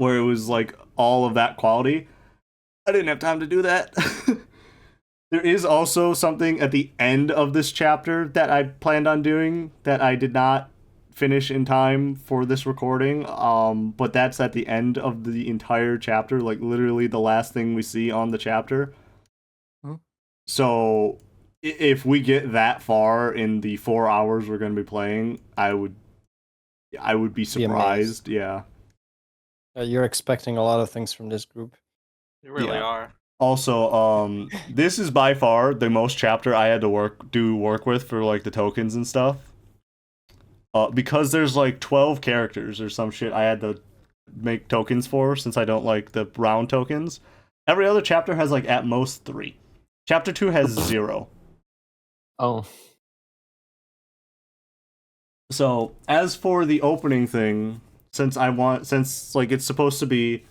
where it was like all of that quality. I didn't have time to do that. There is also something at the end of this chapter that I planned on doing that I did not finish in time for this recording. But that's at the end of the entire chapter, like literally the last thing we see on the chapter. Hmm. So if we get that far in the 4 hours we're going to be playing, I would be surprised. Yeah. You're expecting a lot of things from this group. You really Yeah. are. Also, this is by far the most chapter I had to work with for like the tokens and stuff. Because there's like 12 characters or some shit I had to make tokens for, since I don't like the round tokens. Every other chapter has like at most 3. Chapter 2 has 0. Oh. So as for the opening thing, since like it's supposed to be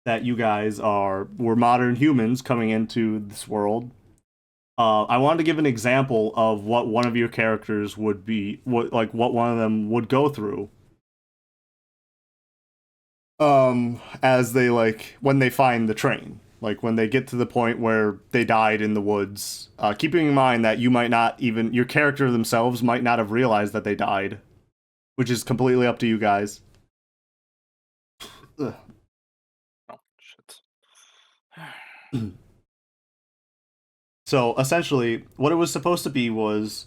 that you guys were modern humans coming into this world, I wanted to give an example of what one of your characters would be, what one of them would go through. As they when they find the train, like when they get to the point where they died in the woods. Keeping in mind that your character themselves might not have realized that they died, which is completely up to you guys. Ugh. Oh, shit. So essentially, what it was supposed to be was,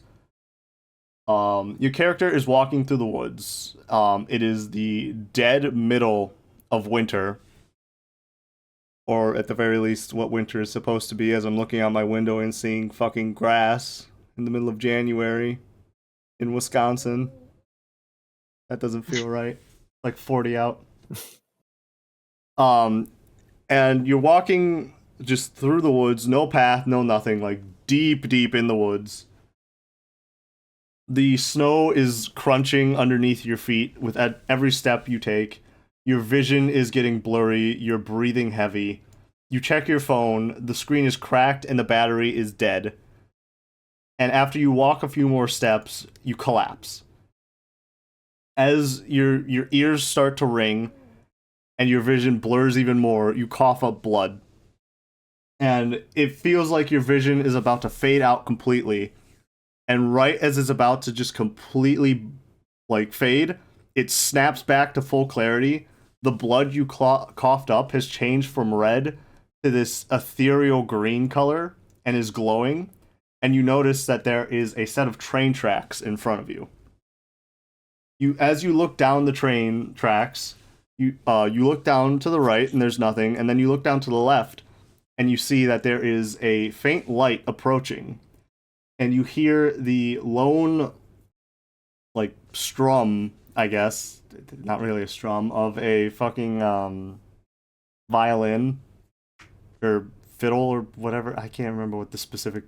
your character is walking through the woods. It is the dead middle of winter, or at the very least, what winter is supposed to be. As I'm looking out my window and seeing fucking grass in the middle of January in Wisconsin. That doesn't feel right. Like 40 out. And you're walking just through the woods, no path, no nothing, like deep in the woods. The snow is crunching underneath your feet with every step you take. Your vision is getting blurry, you're breathing heavy. You check your phone, the screen is cracked and the battery is dead. And after you walk a few more steps, you collapse. As your ears start to ring and your vision blurs even more, you cough up blood. And it feels like your vision is about to fade out completely. And right as it's about to just completely fade, it snaps back to full clarity. The blood you coughed up has changed from red to this ethereal green color and is glowing. And you notice that there is a set of train tracks in front of you. As you look down the train tracks, you look down to the right and there's nothing, and then you look down to the left and you see that there is a faint light approaching, and you hear the lone strum, I guess, not really a strum, of a fucking violin or fiddle or whatever. I can't remember what the specific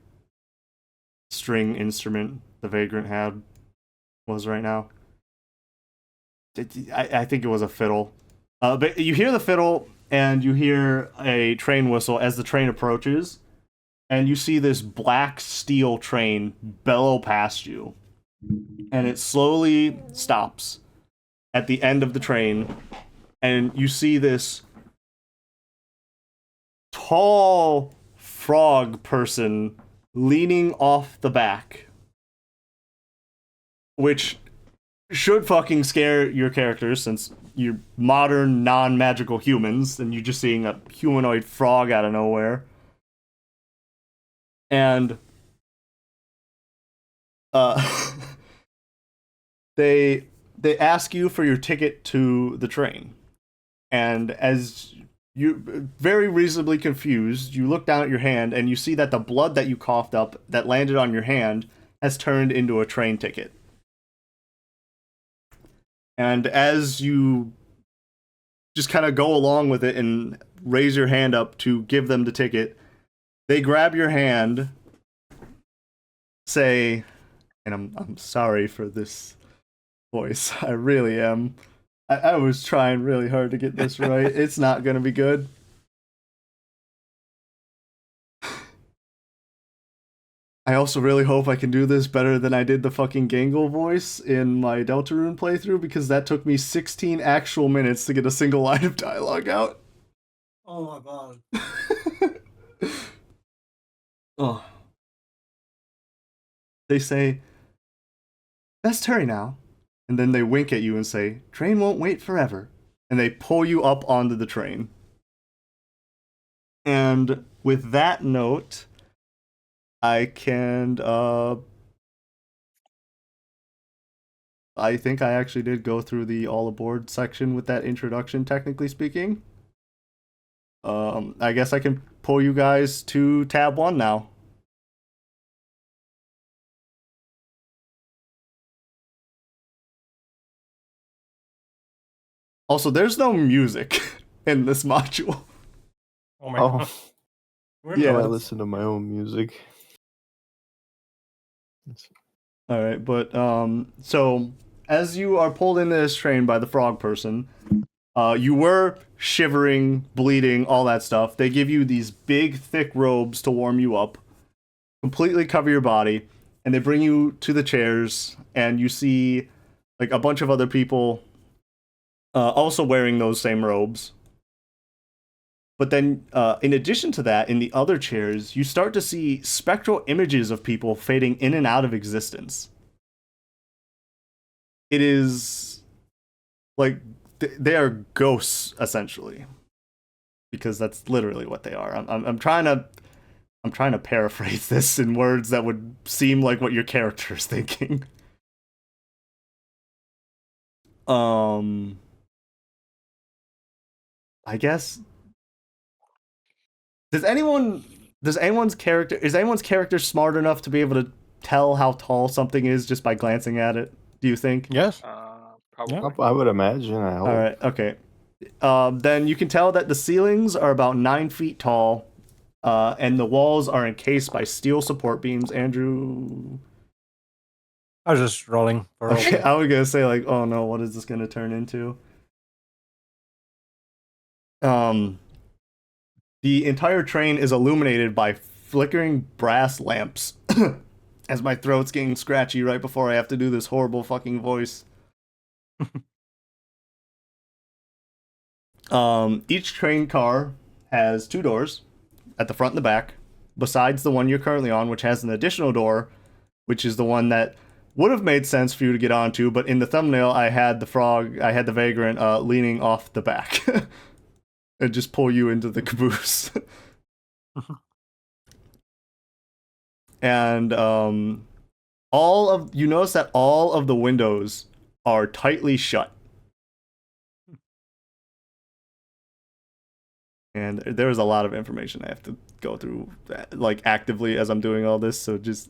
string instrument the Vagrant had was right now. I think it was a fiddle. But you hear the fiddle, and you hear a train whistle as the train approaches, and you see this black steel train bellow past you. And it slowly stops at the end of the train, and you see this tall frog person leaning off the back, which should fucking scare your characters, since you're modern, non-magical humans, and you're just seeing a humanoid frog out of nowhere. And they ask you for your ticket to the train. And as you, very reasonably confused, you look down at your hand and you see that the blood that you coughed up that landed on your hand has turned into a train ticket. And as you just kind of go along with it and raise your hand up to give them the ticket, they grab your hand, say, and I'm sorry for this voice, I really am. I was trying really hard to get this right. It's not gonna be good. I also really hope I can do this better than I did the fucking Gangle voice in my Deltarune playthrough, because that took me 16 actual minutes to get a single line of dialogue out. Oh my god. Oh. They say, "Best hurry now." And then they wink at you and say, "Train won't wait forever." And they pull you up onto the train. And with that note, I can, I think I actually did go through the all aboard section with that introduction, technically speaking. I guess I can pull you guys to tab 1 now. Also, there's no music in this module. Oh my Oh, god. Yeah. I listen to my own music. All right, but so as you are pulled into this train by the frog person, you were shivering, bleeding, all that stuff. They give you these big, thick robes to warm you up, completely cover your body, and they bring you to the chairs, and you see like a bunch of other people also wearing those same robes. But then, in addition to that, in the other chairs, you start to see spectral images of people fading in and out of existence. It is like they are ghosts, essentially, because that's literally what they are. I'm trying to paraphrase this in words that would seem like what your character is thinking. I guess. Is anyone's character smart enough to be able to tell how tall something is just by glancing at it? Do you think? Yes. Probably. I would imagine. I hope. All right. Okay. Then you can tell that the ceilings are about 9 feet tall, and the walls are encased by steel support beams. Andrew. I was just rolling for Okay, I was gonna say like, oh no, what is this gonna turn into? The entire train is illuminated by flickering brass lamps. As my throat's getting scratchy right before I have to do this horrible fucking voice. Each train car has 2 doors at the front and the back, besides the one you're currently on, which has an additional door, which is the one that would have made sense for you to get onto, but in the thumbnail I had the vagrant leaning off the back and just pull you into the caboose. And you notice that all of the windows are tightly shut. And there's a lot of information I have to go through, like, actively as I'm doing all this, so just...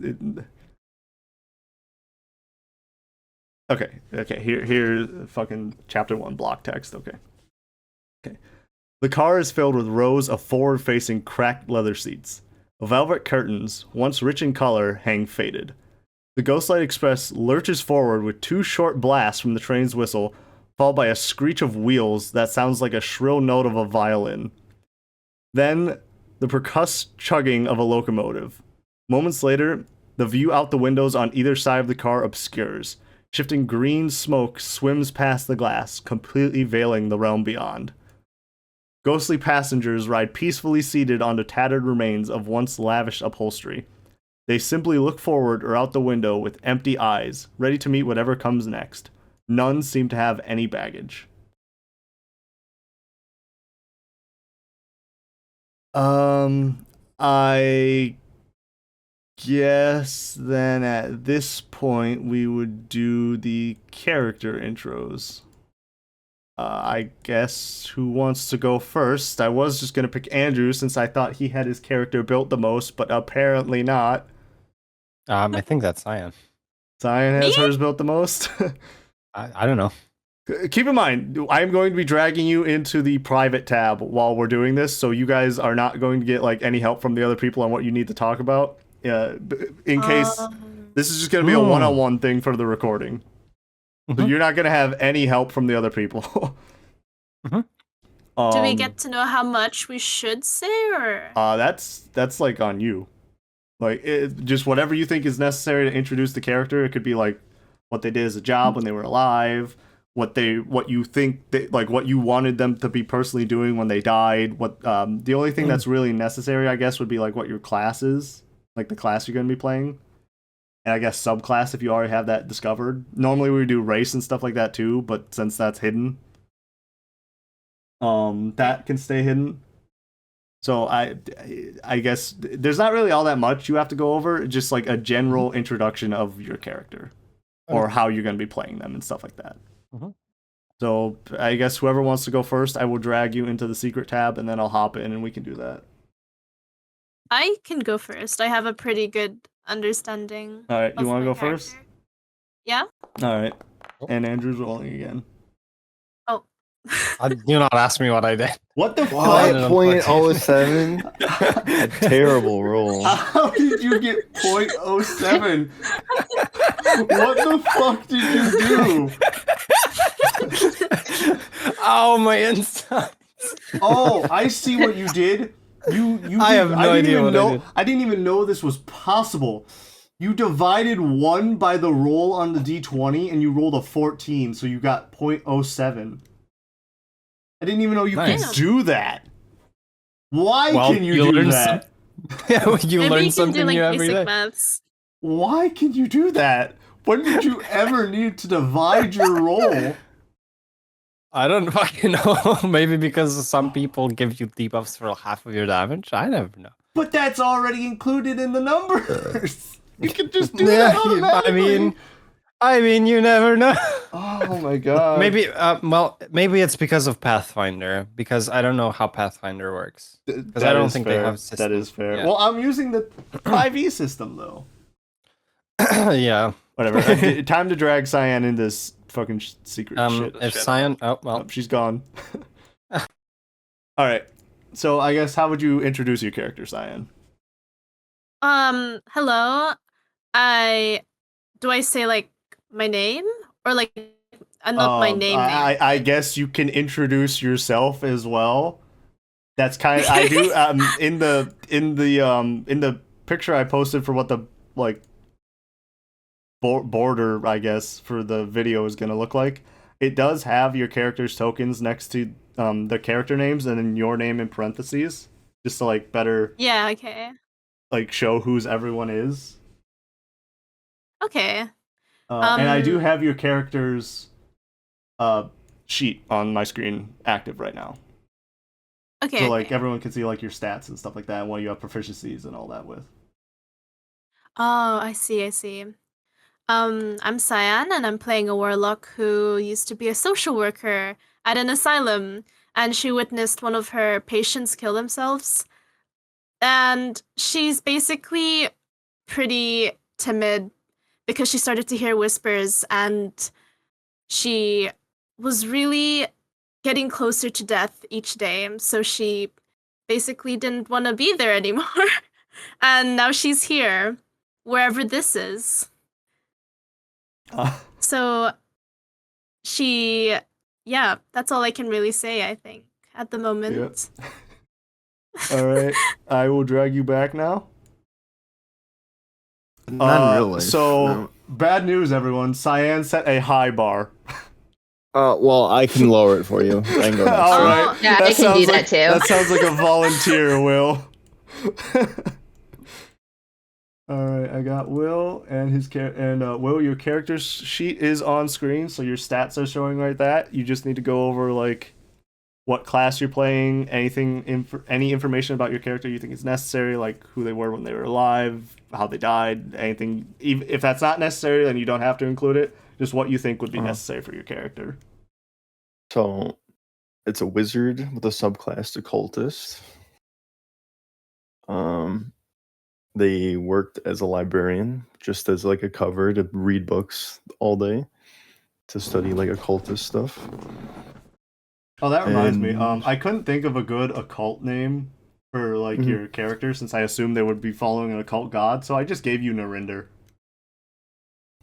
Okay, here's fucking chapter 1 block text, okay. The car is filled with rows of forward-facing cracked leather seats. Velvet curtains, once rich in color, hang faded. The Ghostlight Express lurches forward with 2 short blasts from the train's whistle, followed by a screech of wheels that sounds like a shrill note of a violin. Then, the percussive chugging of a locomotive. Moments later, the view out the windows on either side of the car obscures. Shifting green smoke swims past the glass, completely veiling the realm beyond. Ghostly passengers ride peacefully seated onto tattered remains of once lavish upholstery. They simply look forward or out the window with empty eyes, ready to meet whatever comes next. None seem to have any baggage. I guess then at this point we would do the character intros. I guess who wants to go first? I was just gonna pick Andrew since I thought he had his character built the most, but apparently not. I think that's Cyan. Zion has Me? hers built the most. I don't know. Keep in mind, I'm going to be dragging you into the private tab while we're doing this, so you guys are not going to get like any help from the other people on what you need to talk about. In case this is just going to be a one-on-one thing for the recording. So you're not going to have any help from the other people. Do we get to know how much we should say, or? That's like on you. Like just whatever you think is necessary to introduce the character. It could be like what they did as a job when they were alive, what you think like what you wanted them to be personally doing when they died. What the only thing that's really necessary, I guess, would be like what your class is, like the class you're going to be playing. And I guess subclass if you already have that discovered. Normally we do race and stuff like that too, but since that's hidden, that can stay hidden. So I guess there's not really all that much you have to go over. Just like a general introduction of your character, or how you're going to be playing them and stuff like that. So I guess whoever wants to go first, I will drag you into the secret tab, and then I'll hop in and we can do that. I can go first. I have a pretty good understanding. All right, you of want to my go first? character. Yeah. All right. And Andrew's rolling again. Oh. Do not ask me what I did. What the Why? fuck? 5.07. A terrible roll. How did you get 0.07? What the fuck did you do? Oh, my insides. Oh, I see what you did. You I have no idea what I did. I didn't even know this was possible. You divided 1 by the roll on the d20 and you rolled a 14, so you got 0.07. I didn't even know you Nice. could do that. Why Well, can you you do learn that? Yeah, you Maybe learn you can something do like new every basic day. maths. Why can you do that? When did you ever need to divide your roll? I don't fucking know. Maybe because some people give you debuffs for half of your damage. I never know. But that's already included in the numbers. You can just do that automatically. I mean, you never know. Oh my god. Maybe, maybe it's because of Pathfinder. Because I don't know how Pathfinder works. Because I don't think they have. That is fair. Yeah. Well, I'm using the 5e system though. Yeah. Whatever. Time to drag Cyan in this fucking secret shit. If Cyan, oh well, Oh, she's gone. All right. So I guess how would you introduce your character, Cyan? Hello. Do I say like my name or like not my name? I guess you can introduce yourself as well. That's kind of I do in the picture I posted for what the like border I guess for the video is gonna look like. It does have your character's tokens next to the character names and then your name in parentheses, just to like better Okay. like show whose everyone is. Okay. And I do have your character's sheet on my screen active right now. Okay. So like everyone can see like your stats and stuff like that and what you have proficiencies and all that with. Oh, I see. I'm Cyan, and I'm playing a warlock who used to be a social worker at an asylum, and she witnessed one of her patients kill themselves. And she's basically pretty timid because she started to hear whispers, and she was really getting closer to death each day, so she basically didn't want to be there anymore. And now she's here, wherever this is. So that's all I can really say, I think, at the moment. Yep. All right, I will drag you back now. Not in real life. So, no. bad news, everyone. Cyan set a high bar. Well, I can lower it for you. I can go next. All Oh, right. yeah, I can sounds do that like, too. That sounds like a volunteer, Will. All right, I got Will and his Will, your character's sheet is on screen, so your stats are showing right that. You just need to go over like what class you're playing, any information about your character you think is necessary, like who they were when they were alive, how they died, anything. If that's not necessary, then you don't have to include it. Just what you think would be necessary for your character. So, it's a wizard with a subclass occultist. They worked as a librarian, just as like a cover to read books all day, to study like occultist stuff. Oh, that reminds me. And- I couldn't think of a good occult name for like your character since I assumed they would be following an occult god, so I just gave you Narinder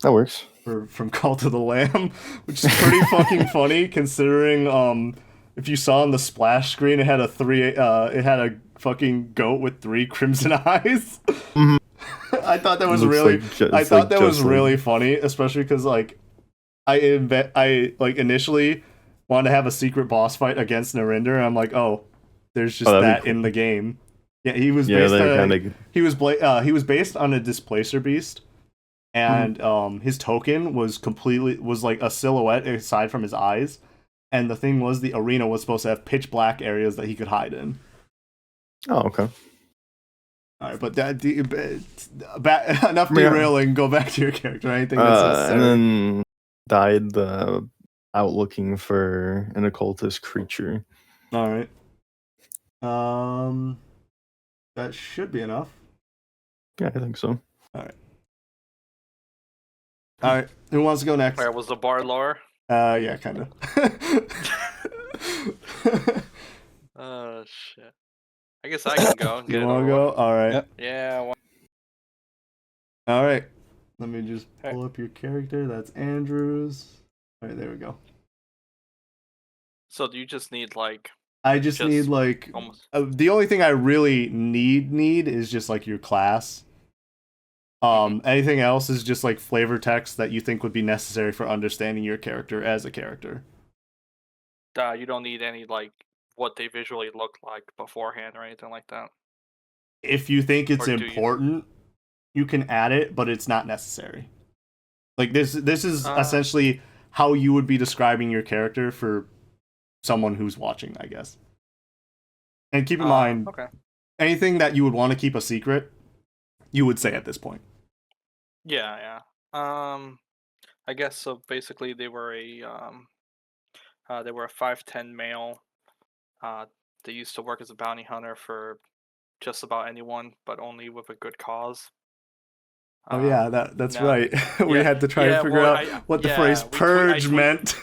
That works. from Cult of the Lamb, which is pretty fucking funny considering if you saw on the splash screen it had a fucking goat with 3 crimson eyes. I thought that was Looks really. like ju- I it's thought like that was Jocelyn. really funny, especially because like, I like initially wanted to have a secret boss fight against Narinder, and I'm like, oh, there's just that'd be that in the game. Yeah, he was Yeah, based they're on kind of. he was based on a displacer beast, and his token was like a silhouette aside from his eyes, and the thing was the arena was supposed to have pitch black areas that he could hide in. Oh, okay. All right, but enough Yeah. derailing. Go back to your character. Anything that's necessary. And then died out looking for an occultist creature. All right. That should be enough. Yeah, I think so. All right. Who wants to go next? Where was the bar lower? Yeah, kind of. Oh shit. I guess I can go. And get You it want to over go? with. All right. Yep. Yeah. All right. Let me just Okay. pull up your character. That's Andrews. All right, there we go. So do you just need like I just Just need like almost? the only thing I really need is just like your class. Anything else is just like flavor text that you think would be necessary for understanding your character as a character. You don't need any like what they visually look like beforehand or anything like that. If you think it's Or do you? important, you can add it, but it's not necessary. Like this is essentially how you would be describing your character for someone who's watching, I guess. And keep in mind, Okay. anything that you would want to keep a secret, you would say at this point. Yeah. I guess so. Basically, they were a 5'10" male. They used to work as a bounty hunter for just about anyone, but only with a good cause. Oh yeah, that's no. right. We Yeah, had to try to yeah, figure well, out I- what the yeah, phrase we twe- I purge tweet- meant.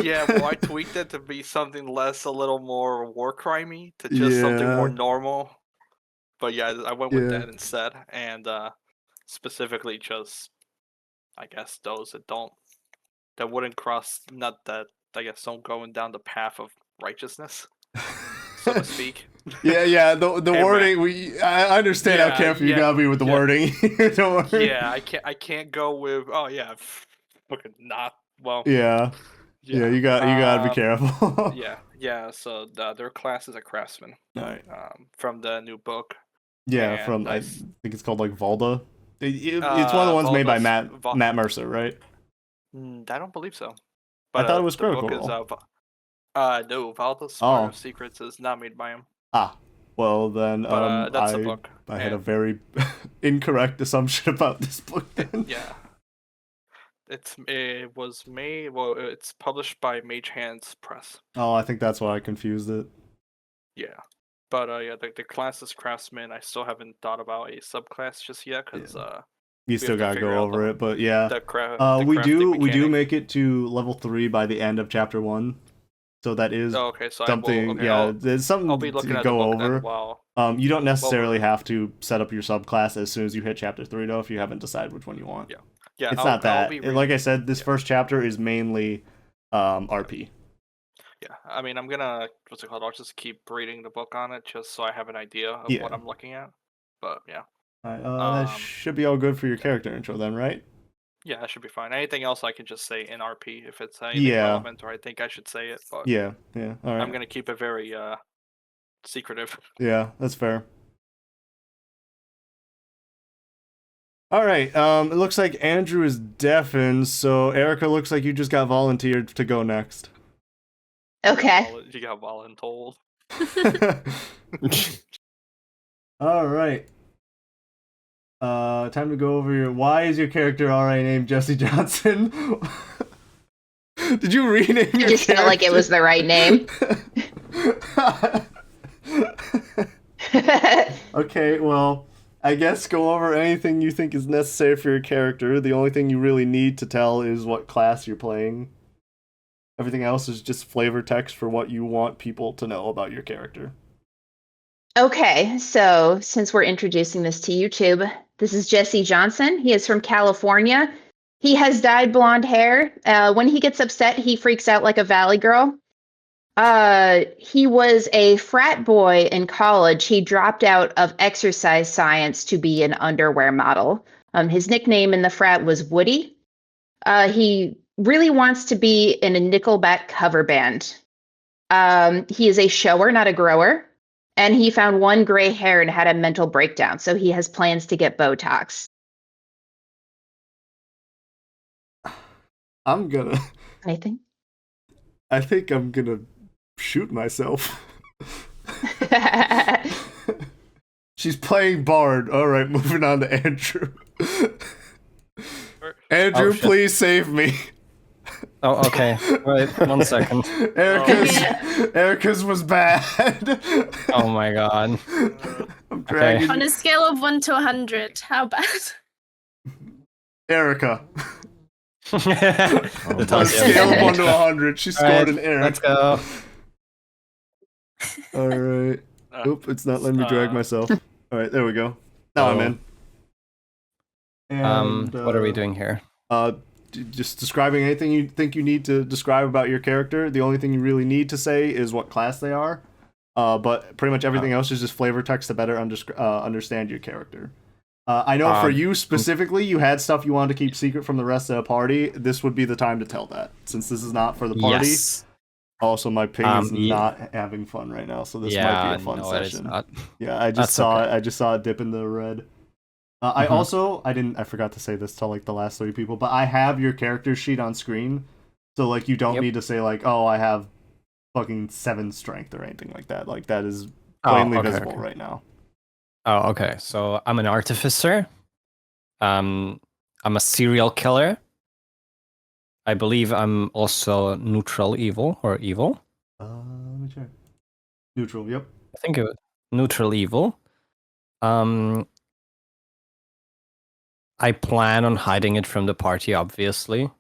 Yeah, well, I tweaked it to be something less, a little more war crimey, to just something more Yeah. normal. But yeah, I went with Yeah. that instead, and specifically just, I guess, those that wouldn't cross, not that, I guess, don't going down the path of righteousness, so to speak. Yeah. The Hey, wording. I understand how Yeah, careful you yeah, gotta be with the yeah. wording. Don't worry. Yeah, I can't go with, oh yeah, fucking not, well, Yeah. You gotta be um, careful. yeah. So their class is a craftsman, All right. from the new book. Yeah, And from I I think it's called like Valda. It's one of the ones made by Valda's- Matt Mercer, right? I don't believe so. I thought it was the book Critical is, no, Valda's Oh. Spire of Secrets is not made by him. Well then, But that's the book. I had a and- very incorrect assumption about this book. Then. Yeah. It was made. Well, it's published by Mage Hands Press. Oh, I think that's why I confused it. Yeah. But yeah, the class is craftsman. I still haven't thought about a subclass just yet because You still have to gotta figure go out over it, but yeah. the craft. We do mechanic. make it to level 3 by the end of chapter 1, so that is Oh, okay, so something. I will, okay, yeah, I'll, there's something I'll be looking to at the go book then over. while. You don't necessarily have to set up your subclass as soon as you hit chapter 3, though, if you haven't decided which one you want. Yeah, It's I'll, not I'll that. be Like I said, this yeah. first chapter is mainly RP. Yeah, I mean, I'm gonna what's it called? I'll just keep reading the book on it just so I have an idea of Yeah. what I'm looking at. But yeah, Alright, that should be all good for your character intro then, right? yeah, that should be fine. Anything else I can just say in RP if it's anything Yeah. relevant or I think I should say it. But Yeah. All right. I'm gonna keep it very secretive. Yeah, that's fair. All right. It looks like Andrew is deafened, so Erica, looks like you just got volunteered to go next. Okay. You got voluntold. All right. Time to go over your. Why is your character already named Jesse Johnson? Did you rename I your just felt like it was the right name. Okay, well, I guess go over anything you think is necessary for your character. The only thing you really need to tell is what class you're playing. Everything else is just flavor text for what you want people to know about your character. Okay, so since we're introducing this to YouTube, this is Jesse Johnson. He is from California. He has dyed blonde hair. When he gets upset, he freaks out like a valley girl. He was a frat boy in college. He dropped out of exercise science to be an underwear model. His nickname in the frat was Woody. He really wants to be in a Nickelback cover band. He is a shower, not a grower. And he found one gray hair and had a mental breakdown. So he has plans to get Botox. I'm gonna. Anything? I think I'm gonna shoot myself. She's playing Bard. All right, moving on to Andrew. Andrew, shit. please save me. Oh, okay. Wait, 1 second. Erica's was bad. Oh my god. I'm dragging On a scale of 1 to 100, how bad? Erica. The On a top scale of tier. 1 to 100, she scored Alright, an Eric. Let's go. All right. Oop, it's not letting me drag myself. All right, there we go. Now I'm in. And, What are we doing here? Just describing anything you think you need to describe about your character. The only thing you really need to say is what class they are. But pretty much everything else is just flavor text to better understand your character. I know for you specifically, you had stuff you wanted to keep secret from the rest of the party. This would be the time to tell that, since this is not for the party. Yes. Also, my ping is not having fun right now, so this might be a fun session. Yeah, I just saw it. I just saw it dip into the red. I forgot to say this to like the last 3 people, but I have your character sheet on screen, so like you don't need to say like, oh, I have fucking 7 strength or anything like that. Like that is plainly visible right now. Oh, okay. So I'm an artificer. I'm a serial killer. I believe I'm also neutral evil or evil. Let me check. Neutral, yep. I think it was neutral evil. I plan on hiding it from the party, obviously.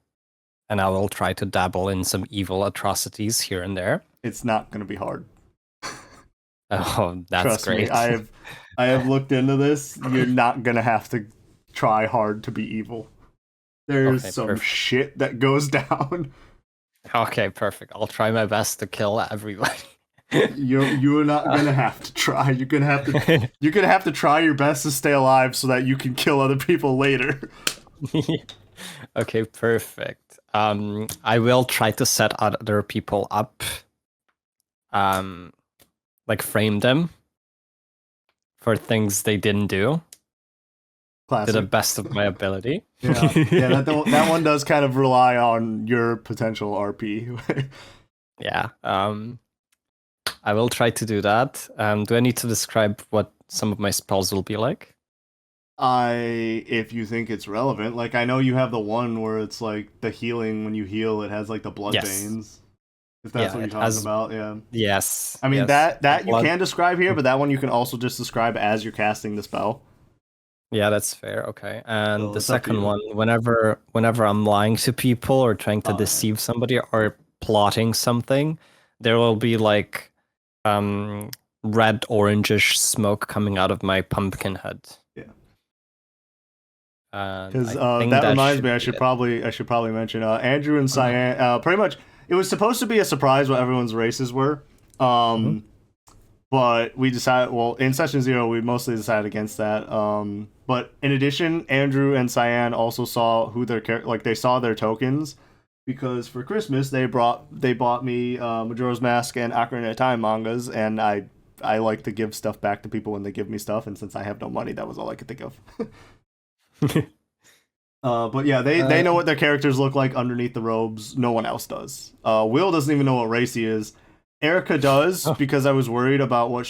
And I will try to dabble in some evil atrocities here and there. It's not going to be hard. Oh, that's Trust great. me, I have looked into this. You're not going to have to try hard to be evil. There's some shit that goes down. Okay, perfect. I'll try my best to kill everybody. You're not gonna have to try. You're gonna have to try your best to stay alive so that you can kill other people later. Okay, perfect. I will try to set other people up. Like frame them for things they didn't do. Classic. To the best of my ability. Yeah, that one does kind of rely on your potential RP. Yeah. I will try to do that. Do I need to describe what some of my spells will be like? If you think it's relevant, like I know you have the one where it's like the healing when you heal, it has like the blood veins. If that's what you're talking about, yeah. Yes. I mean yes. that you can describe here, but that one you can also just describe as you're casting the spell. Yeah, that's fair. Okay. And So the it's up to second you. one, whenever I'm lying to people or trying to deceive somebody or plotting something, there will be like red orangish smoke coming out of my pumpkin head. Yeah. Because that reminds me, I should probably mention Andrew and Cyan. Pretty much, it was supposed to be a surprise what everyone's races were. But we decided, well, in session 0, we mostly decided against that. But in addition, Andrew and Cyan also saw who they saw their tokens, because for Christmas they bought me Majora's Mask and Ocarina of Time mangas, and I like to give stuff back to people when they give me stuff, and since I have no money, that was all I could think of. But yeah, they know what their characters look like underneath the robes. No one else does. Will doesn't even know what race he is. Erica does, because I was worried about how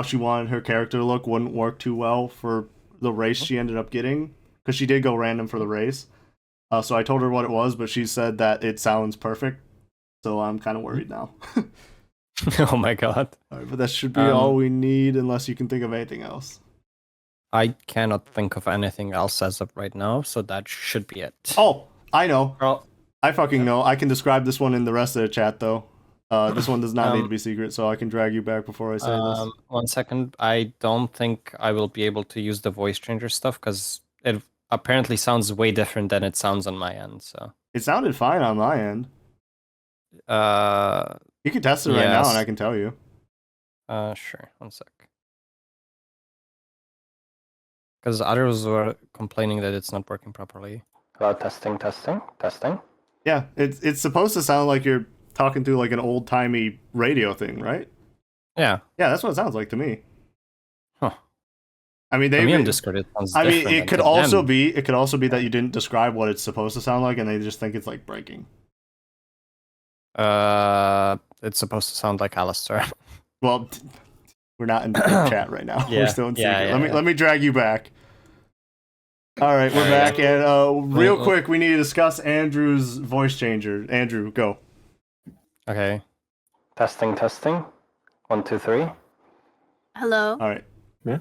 she wanted her character to look wouldn't work too well for the race she ended up getting, because she did go random for the race. So I told her what it was, but she said that it sounds perfect. So I'm kind of worried now. Oh my god. All right, but that should be all we need, unless you can think of anything else. I cannot think of anything else as of right now, so that should be it. Oh, I know. Well, I fucking know. I can describe this one in the rest of the chat, though. This one does not need to be secret, so I can drag you back before I say this. 1 second. I don't think I will be able to use the voice changer stuff, because it apparently sounds way different than it sounds on my end. So It sounded fine on my end. You can test it right now, Yes. and I can tell you. Sure. 1 sec. Because others were complaining that it's not working properly. Hello, testing. Yeah, it's supposed to sound like you're talking through like an old timey radio thing, right? Yeah. Yeah, that's what it sounds like to me. Huh. I mean, For me on Discord, it sounds I mean, different it than could to also them. be that you didn't describe what it's supposed to sound like, and they just think it's like breaking. It's supposed to sound like Alistair. Well, we're not in the chat right now. Yeah, We're still in secret. yeah, yeah. Let me drag you back. All right, we're Alright. back, and real Well- quick, we need to discuss Andrew's voice changer. Andrew, go. Okay. Testing. 1, 2, 3. Hello. All right. Yeah.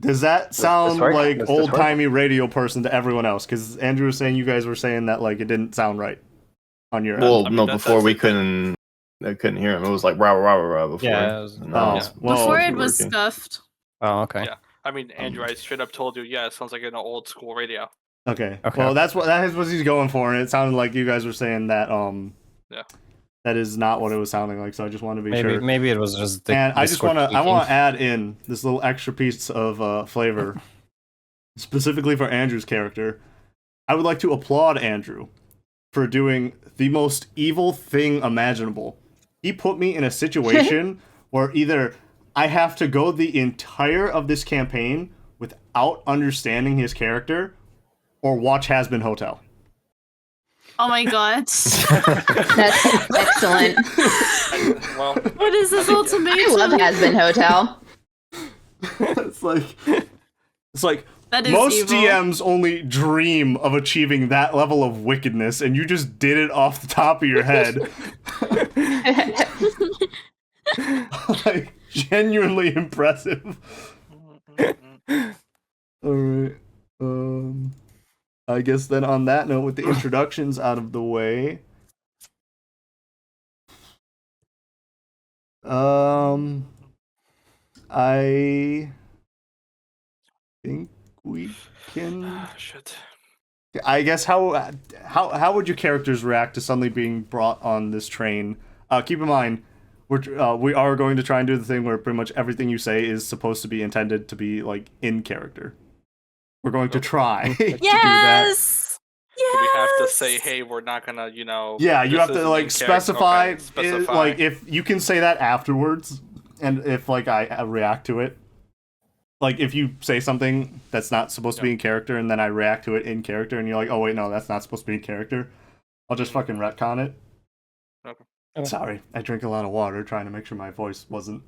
Does that sound work? like Does this work? old timey radio person to everyone else? Because Andrew was saying you guys were saying that like it didn't sound right on your Well, end. I mean, no, that's before we the thing. couldn't. I couldn't hear him. It was like rah rah rah rah before. Yeah, it was- And now Oh, it's well, Before mostly it was working. scuffed. Oh, okay. Yeah. I mean, Andrew, I straight up told you, yeah, it sounds like an old school radio. Okay. Okay. Well, that is what he's going for, and it sounded like you guys were saying that Yeah. that is not what it was sounding like. So I just want to be Maybe sure. maybe it was just the And I just Discord want to tweaking. add in this little extra piece of flavor, specifically for Andrew's character. I would like to applaud Andrew for doing the most evil thing imaginable. He put me in a situation where either I have to go the entire of this campaign without understanding his character, or watch Has Been Hotel. Oh my god. That's excellent. Well, What is this I ultimatum? love Has Been Hotel. It's like That is most evil. DMs only dream of achieving that level of wickedness, and you just did it off the top of your head. Like, genuinely impressive. Alright. I guess then on that note, with the introductions out of the way. I think we can. shit. I guess how would your characters react to suddenly being brought on this train? Keep in mind, we are going to try and do the thing where pretty much everything you say is supposed to be intended to be like in character. We're going to try to do that. Yes. Do we have to Yes! say, hey, we're not gonna, Yeah, you this have to isn't like in character. specify, Okay, specify. like if you can say that afterwards, and if like I react to it. Like, if you say something that's not supposed to be in character, and then I react to it in character, and you're like, oh, wait, no, that's not supposed to be in character, I'll just fucking retcon it. Okay. Sorry, I drink a lot of water trying to make sure my voice wasn't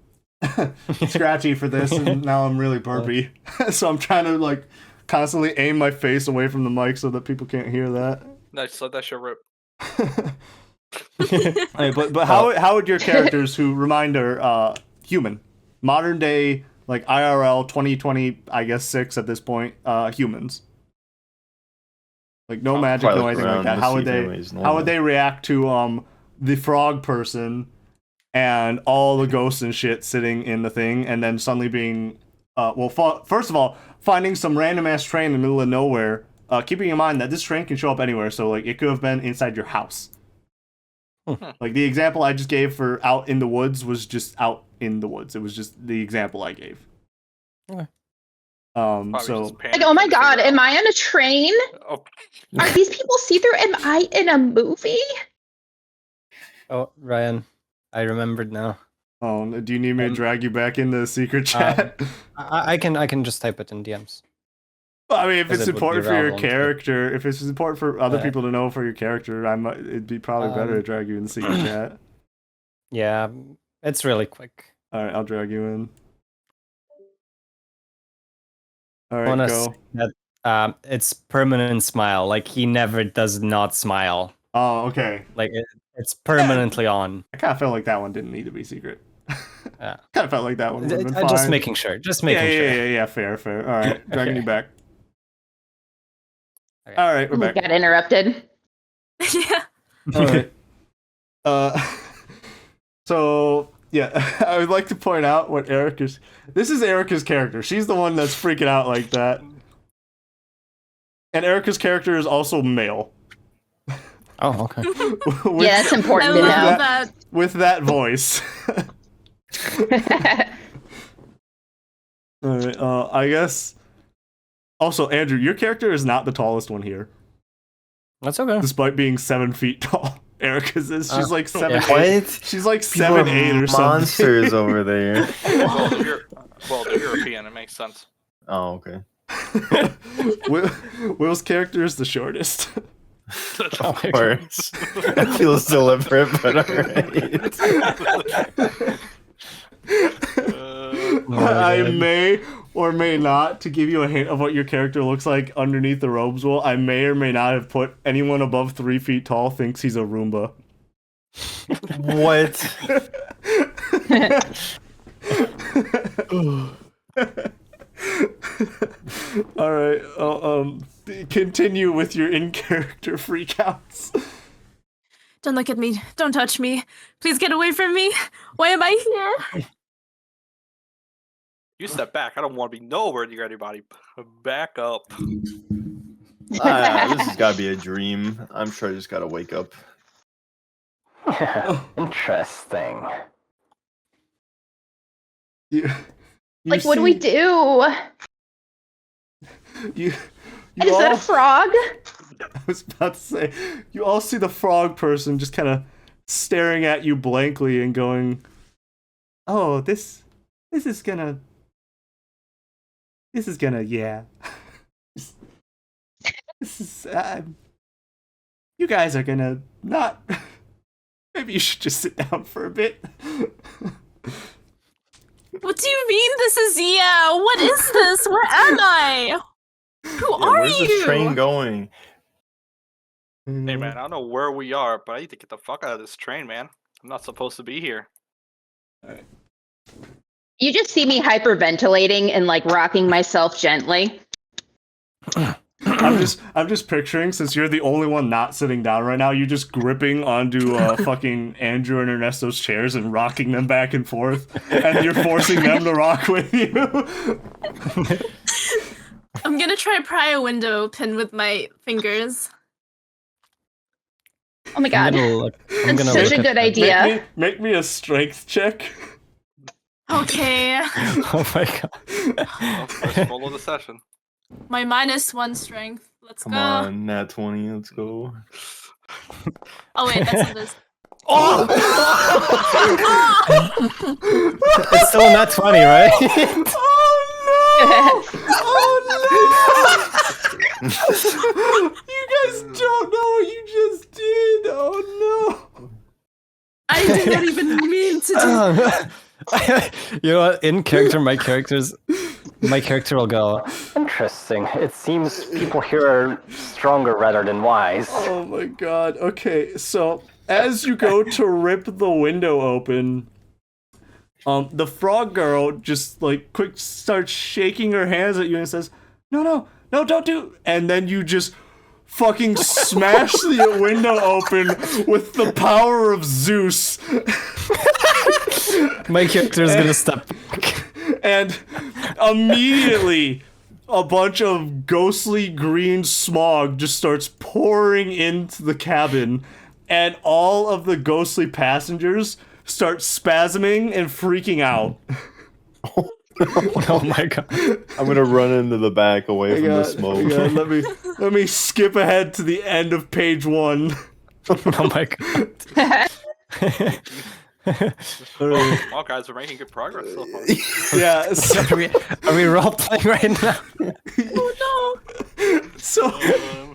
scratchy for this, and now I'm really burpy. So I'm trying to, like, constantly aim my face away from the mic so that people can't hear that. Nice, let that shit rip. Hey, but how would your characters, who reminder, human, modern day, like IRL 2020, I guess 6 at this point, humans, like no magic, Probably no look anything like around that. to How see would if they? anybody's How normal. would they react to the frog person and all the ghosts and shit sitting in the thing, and then suddenly being, first of all, finding some random ass train in the middle of nowhere. Keeping in mind that this train can show up anywhere, so like it could have been inside your house. Like the example I just gave for out in the woods was just out in the woods. It was just the example I gave. Okay. Probably So just Like, oh my panicking to god, figure am out- I on a train? Oh, Are these people see through? Am I in a movie? Oh, Ryan, I remembered now. do you need me to drag you back into the secret chat? I can just type it in DMs. I mean, if Because it's it would be important for your relevant, but- character, if it's important for other Yeah. people to know for your character, it'd be probably better to drag you in the secret chat. Yeah, it's really quick. All right, I'll drag you in. All I right, wanna go. say that it's permanent smile. Like he never does not smile. Oh, okay. Like it's permanently on. I kind of felt like that one didn't need to be secret. Yeah. Kind of felt like that one would have been fine. Just making sure. Just making sure. Yeah. Fair. All right, dragging Okay. you back. Okay. All right, we're We back. got interrupted. Yeah. All right. So yeah, I would like to point out what Erica's. This is Erica's character. She's the one that's freaking out like that. And Erica's character is also male. Oh, okay. with, Yeah, that's I important to love know. that. with that voice. All right, I guess. Also, Andrew, your character is not the tallest one here, That's okay. despite being 7 feet tall. Erica's is. She's like 7'8". yeah. What? She's like People are 7'8" or something. monsters over there. Well, they're European. It makes sense. Oh, okay. Will's character is the shortest. Of course. That feels deliberate, but alright. I may or may not, to give you a hint of what your character looks like underneath the robes, Will, I may or may not have put anyone above 3 feet tall thinks he's a Roomba. What? All right. Continue with your in-character freakouts. Don't look at me. Don't touch me. Please get away from me. Why am I here? You step back. I don't want to be nowhere near anybody. Back up. This has got to be a dream. I'm sure I just got to wake up. Interesting. You Like, what do we see- do? You Is that a all- frog? I was about to say, you all see the frog person just kind of staring at you blankly and going, "Oh, this is gonna, yeah. This is, you guys are gonna not. Maybe you should just sit down for a bit." What do you mean this is What is this? Where am I? Who Yeah, are where's you? this train going? Hey, man, I don't know where we are, but I need to get the fuck out of this train, man. I'm not supposed to be here. You just see me hyperventilating and like rocking myself gently. I'm just picturing, since you're the only one not sitting down right now, you just gripping onto fucking Andrew and Ernesto's chairs and rocking them back and forth, and you're forcing them to rock with you. I'm gonna try pry a window open with my fingers. Oh my god. I'm That's gonna such look a good at idea. Make me a strength check. Okay. Oh my god. Well, first roll of the session. My -1 strength. Let's Come go. on, nat 20, let's go. Oh wait, that's not this. It's still not 20, right? You guys don't know what you just did. Oh no. I did not even mean to do. You know what? In character, my character will go. Interesting. It seems people here are stronger rather than wise. Oh my god. Okay, so as you go to rip the window open, the frog girl just like quick starts shaking her hands at you and says, "No, don't do." And then you just fucking smash the window open with the power of Zeus. My character is gonna step back. And immediately a bunch of ghostly green smog just starts pouring into the cabin, and all of the ghostly passengers start spasming and freaking out. Oh my god. I'm gonna run into the back away from the smoke. Let me skip ahead to the end of page 1. Oh my god. Well, guys, we're making good progress so far. Yeah, Are we role playing right now? Oh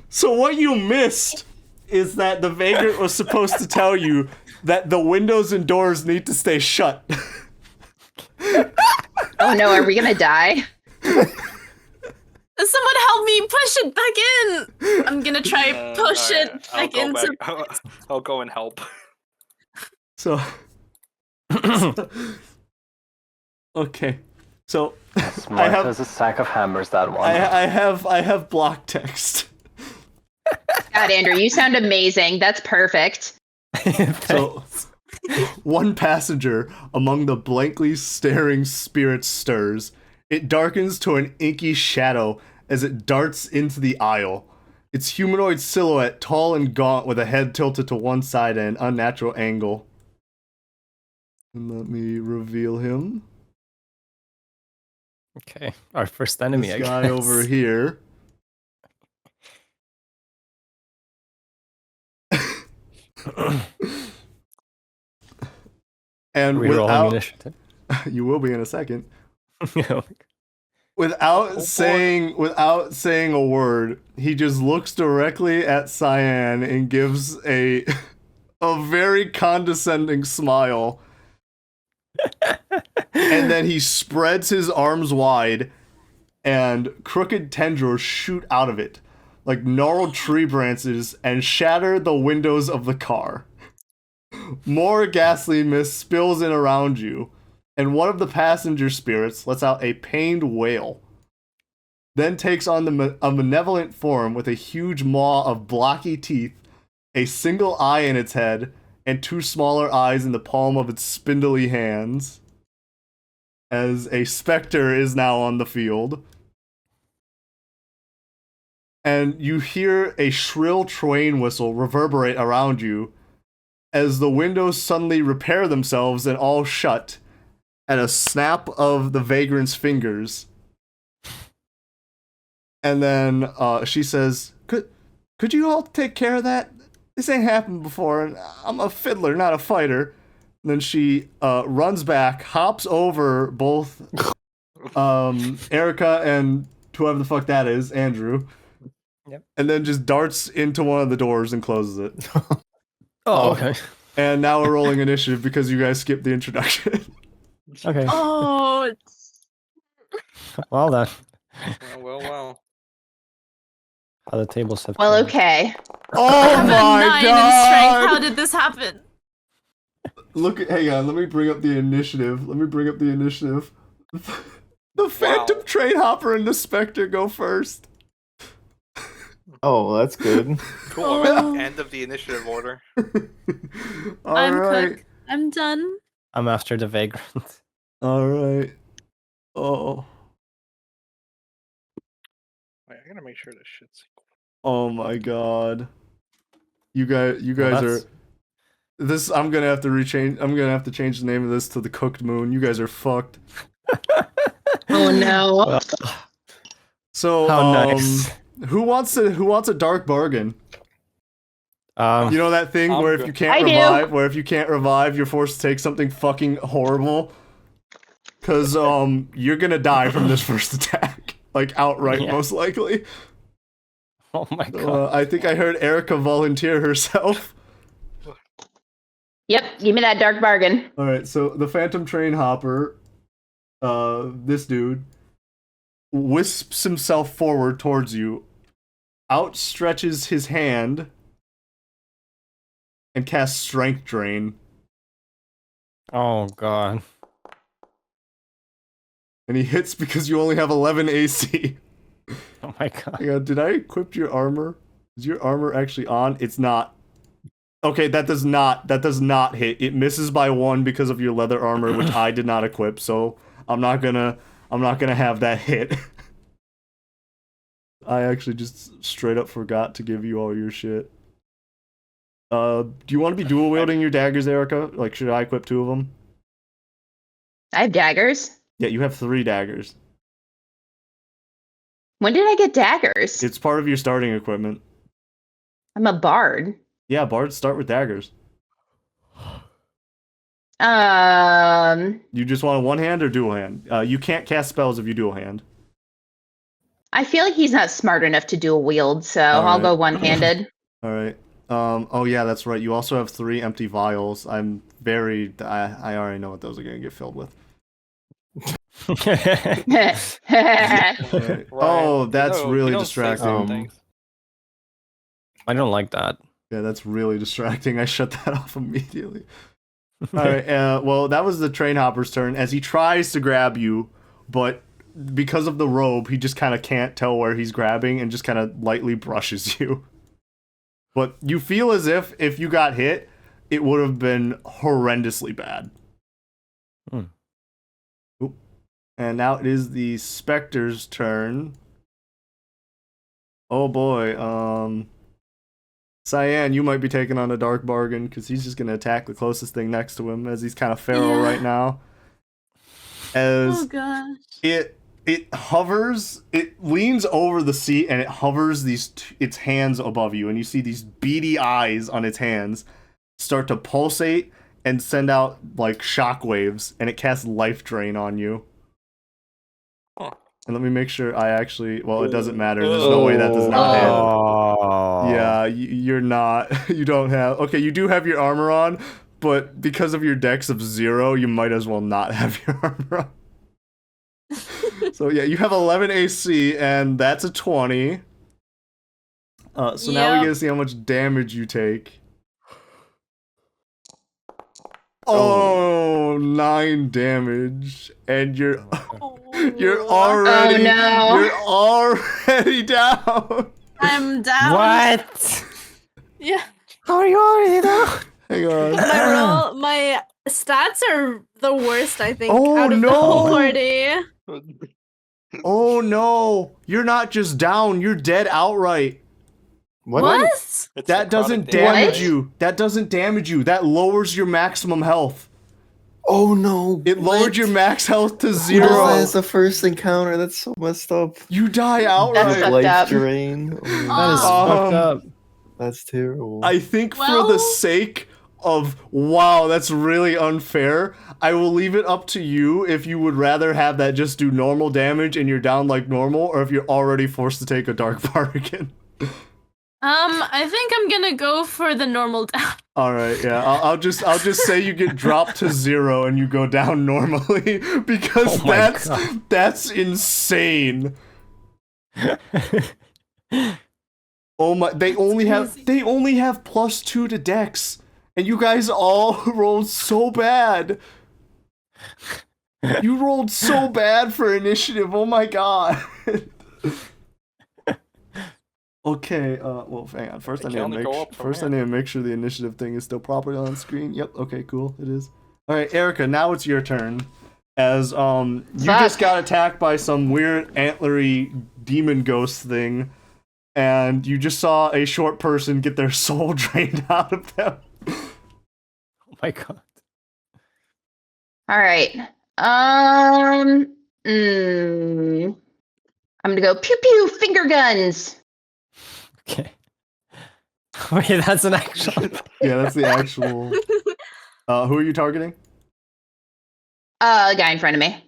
so what you missed is that the vagrant was supposed to tell you that the windows and doors need to stay shut. Oh no, are we gonna die? Someone help me push it back in. I'm gonna try push Alright, it back into. I'll go and help. So okay. So Smart have- as a sack of hammers, that one. I have block text. God, Andrew, you sound amazing. That's perfect. So one passenger among the blankly staring spirits stirs. It darkens to an inky shadow as it darts into the aisle. Its humanoid silhouette, tall and gaunt, with a head tilted to one side at an unnatural angle. And let me reveal him. Okay, our first enemy, This I guy guess. over here. And Are we rolling without initiative? you will be in a second. Yeah. Without saying a word, he just looks directly at Cyan and gives a very condescending smile. And then he spreads his arms wide and crooked tendrils shoot out of it like gnarled tree branches and shatter the windows of the car. More ghastly mist spills in around you, and one of the passenger spirits lets out a pained wail. Then takes on a malevolent form with a huge maw of blocky teeth, a single eye in its head, and two smaller eyes in the palm of its spindly hands. As a specter is now on the field. And you hear a shrill train whistle reverberate around you as the windows suddenly repair themselves and all shut at a snap of the vagrant's fingers. And then she says, could you all take care of that? This ain't happened before, and I'm a fiddler, not a fighter. And then she runs back, hops over both Erica and whoever the fuck that is, Andrew. Yep. And then just darts into one of the doors and closes it. Oh, okay. And now we're rolling initiative because you guys skipped the introduction. Okay. Oh, Well then. Well. How the tables have Well, turned. I okay. Oh have a my 9 in strength. How god! did this happen? Hang on, let me bring up the initiative. The Phantom Train Hopper and the Spectre go first. Oh, that's good. Cool. I'm at the end of the initiative order. I'm Alright. cooked. I'm done. I'm after the vagrant. Alright. Oh. Wait, I gotta make sure this shit's. Oh my god. You guys Well, are this I'm gonna have to change the name of this to the Cooked Moon. You guys are fucked. Oh no. Well, So how nice. who wants a dark bargain? You know that thing I'm where if good. you can't I do. revive, you're forced to take something fucking horrible? Cause you're gonna die from this first attack. Like outright, Yeah. most likely. Oh my god. So, I think I heard Erica volunteer herself. Yep, give me that dark bargain. Alright, so the Phantom Train Hopper, this dude, wisps himself forward towards you, outstretches his hand, and casts Strength Drain. Oh god. And he hits because you only have 11 AC. Oh my god. Hang on, did I equip your armor? Is your armor actually on? It's not. Okay, that does not hit. It misses by 1 because of your leather armor, which I did not equip, so I'm not gonna have that hit. I actually just straight up forgot to give you all your shit. Do you want to be dual wielding your daggers, Erica? Like, should I equip 2 of them? I have daggers. Yeah, you have 3 daggers. When did I get daggers? It's part of your starting equipment. I'm a bard. Yeah, bards start with daggers. You just want a one hand or dual hand? You can't cast spells if you dual hand. I feel like he's not smart enough to dual wield, so I'll Alright. go one-handed. All right. Oh yeah, that's right. You also have 3 empty vials. I already know what those are gonna get filled with. Alright. Oh, that's No, really you don't say distracting. certain things. I don't like that. Yeah, that's really distracting. I shut that off immediately. All right. Well, that was the train hopper's turn as he tries to grab you, but because of the robe, he just kind of can't tell where he's grabbing and just kind of lightly brushes you. But you feel as if you got hit, it would have been horrendously bad. Hmm. Oop. And now it is the Spectre's turn. Oh boy. Cyan, you might be taking on a dark bargain because he's just gonna attack the closest thing next to him as he's kind of feral Yeah. right now. Oh As gosh. it hovers, it leans over the seat and it hovers its hands above you, and you see these beady eyes on its hands start to pulsate and send out like shockwaves, and it casts life drain on you. Huh. And let me make sure I actually. Well, it doesn't matter. There's no way that does not hit. Oh. Yeah, you're not. You don't have. Okay, you do have your armor on, but because of your dex of 0, you might as well not have your armor on. So yeah, you have 11 AC, and that's a 20. So now we Yep. get to see how much damage you take. Oh, 9 damage, and you're already no. you're already down. I'm down. What? Yeah. How are you already down? Hang on. My stats are the worst, I think, Oh, out of the no. whole party. Oh no, you're not just down, you're dead outright. What? It's That necrotic doesn't damage. damage you. That doesn't damage you. That lowers your maximum health. Oh no! It lowered your max health to Who 0. does that as the first encounter? That's so messed up. You die That's outright. fucked Life up. drain. That is Um, fucked up. That's terrible. I think for the Well- sake of wow, that's really unfair, I will leave it up to you if you would rather have that just do normal damage and you're down like normal, or if you're already forced to take a dark bargain. I think I'm gonna go for the normal down. All right, yeah, I'll just say you get dropped to 0 and you go down normally because Oh my God. that's insane. Oh my! They only have +2 to Dex, and you guys all rolled so bad. You rolled so bad for initiative. Oh my god. Okay. Well, hang on. First, They I can need only to go up from I here. need to make sure the initiative thing is still properly on screen. Yep. Okay. Cool. It is. All right, Erica. Now it's your turn. As you just got attacked by some weird antlery demon ghost thing, and you just saw a short person get their soul drained out of them. Oh my god. All right. I'm gonna go pew pew finger guns. Okay. Wait, that's an actual. Yeah, that's the actual. Who are you targeting? A guy in front of me.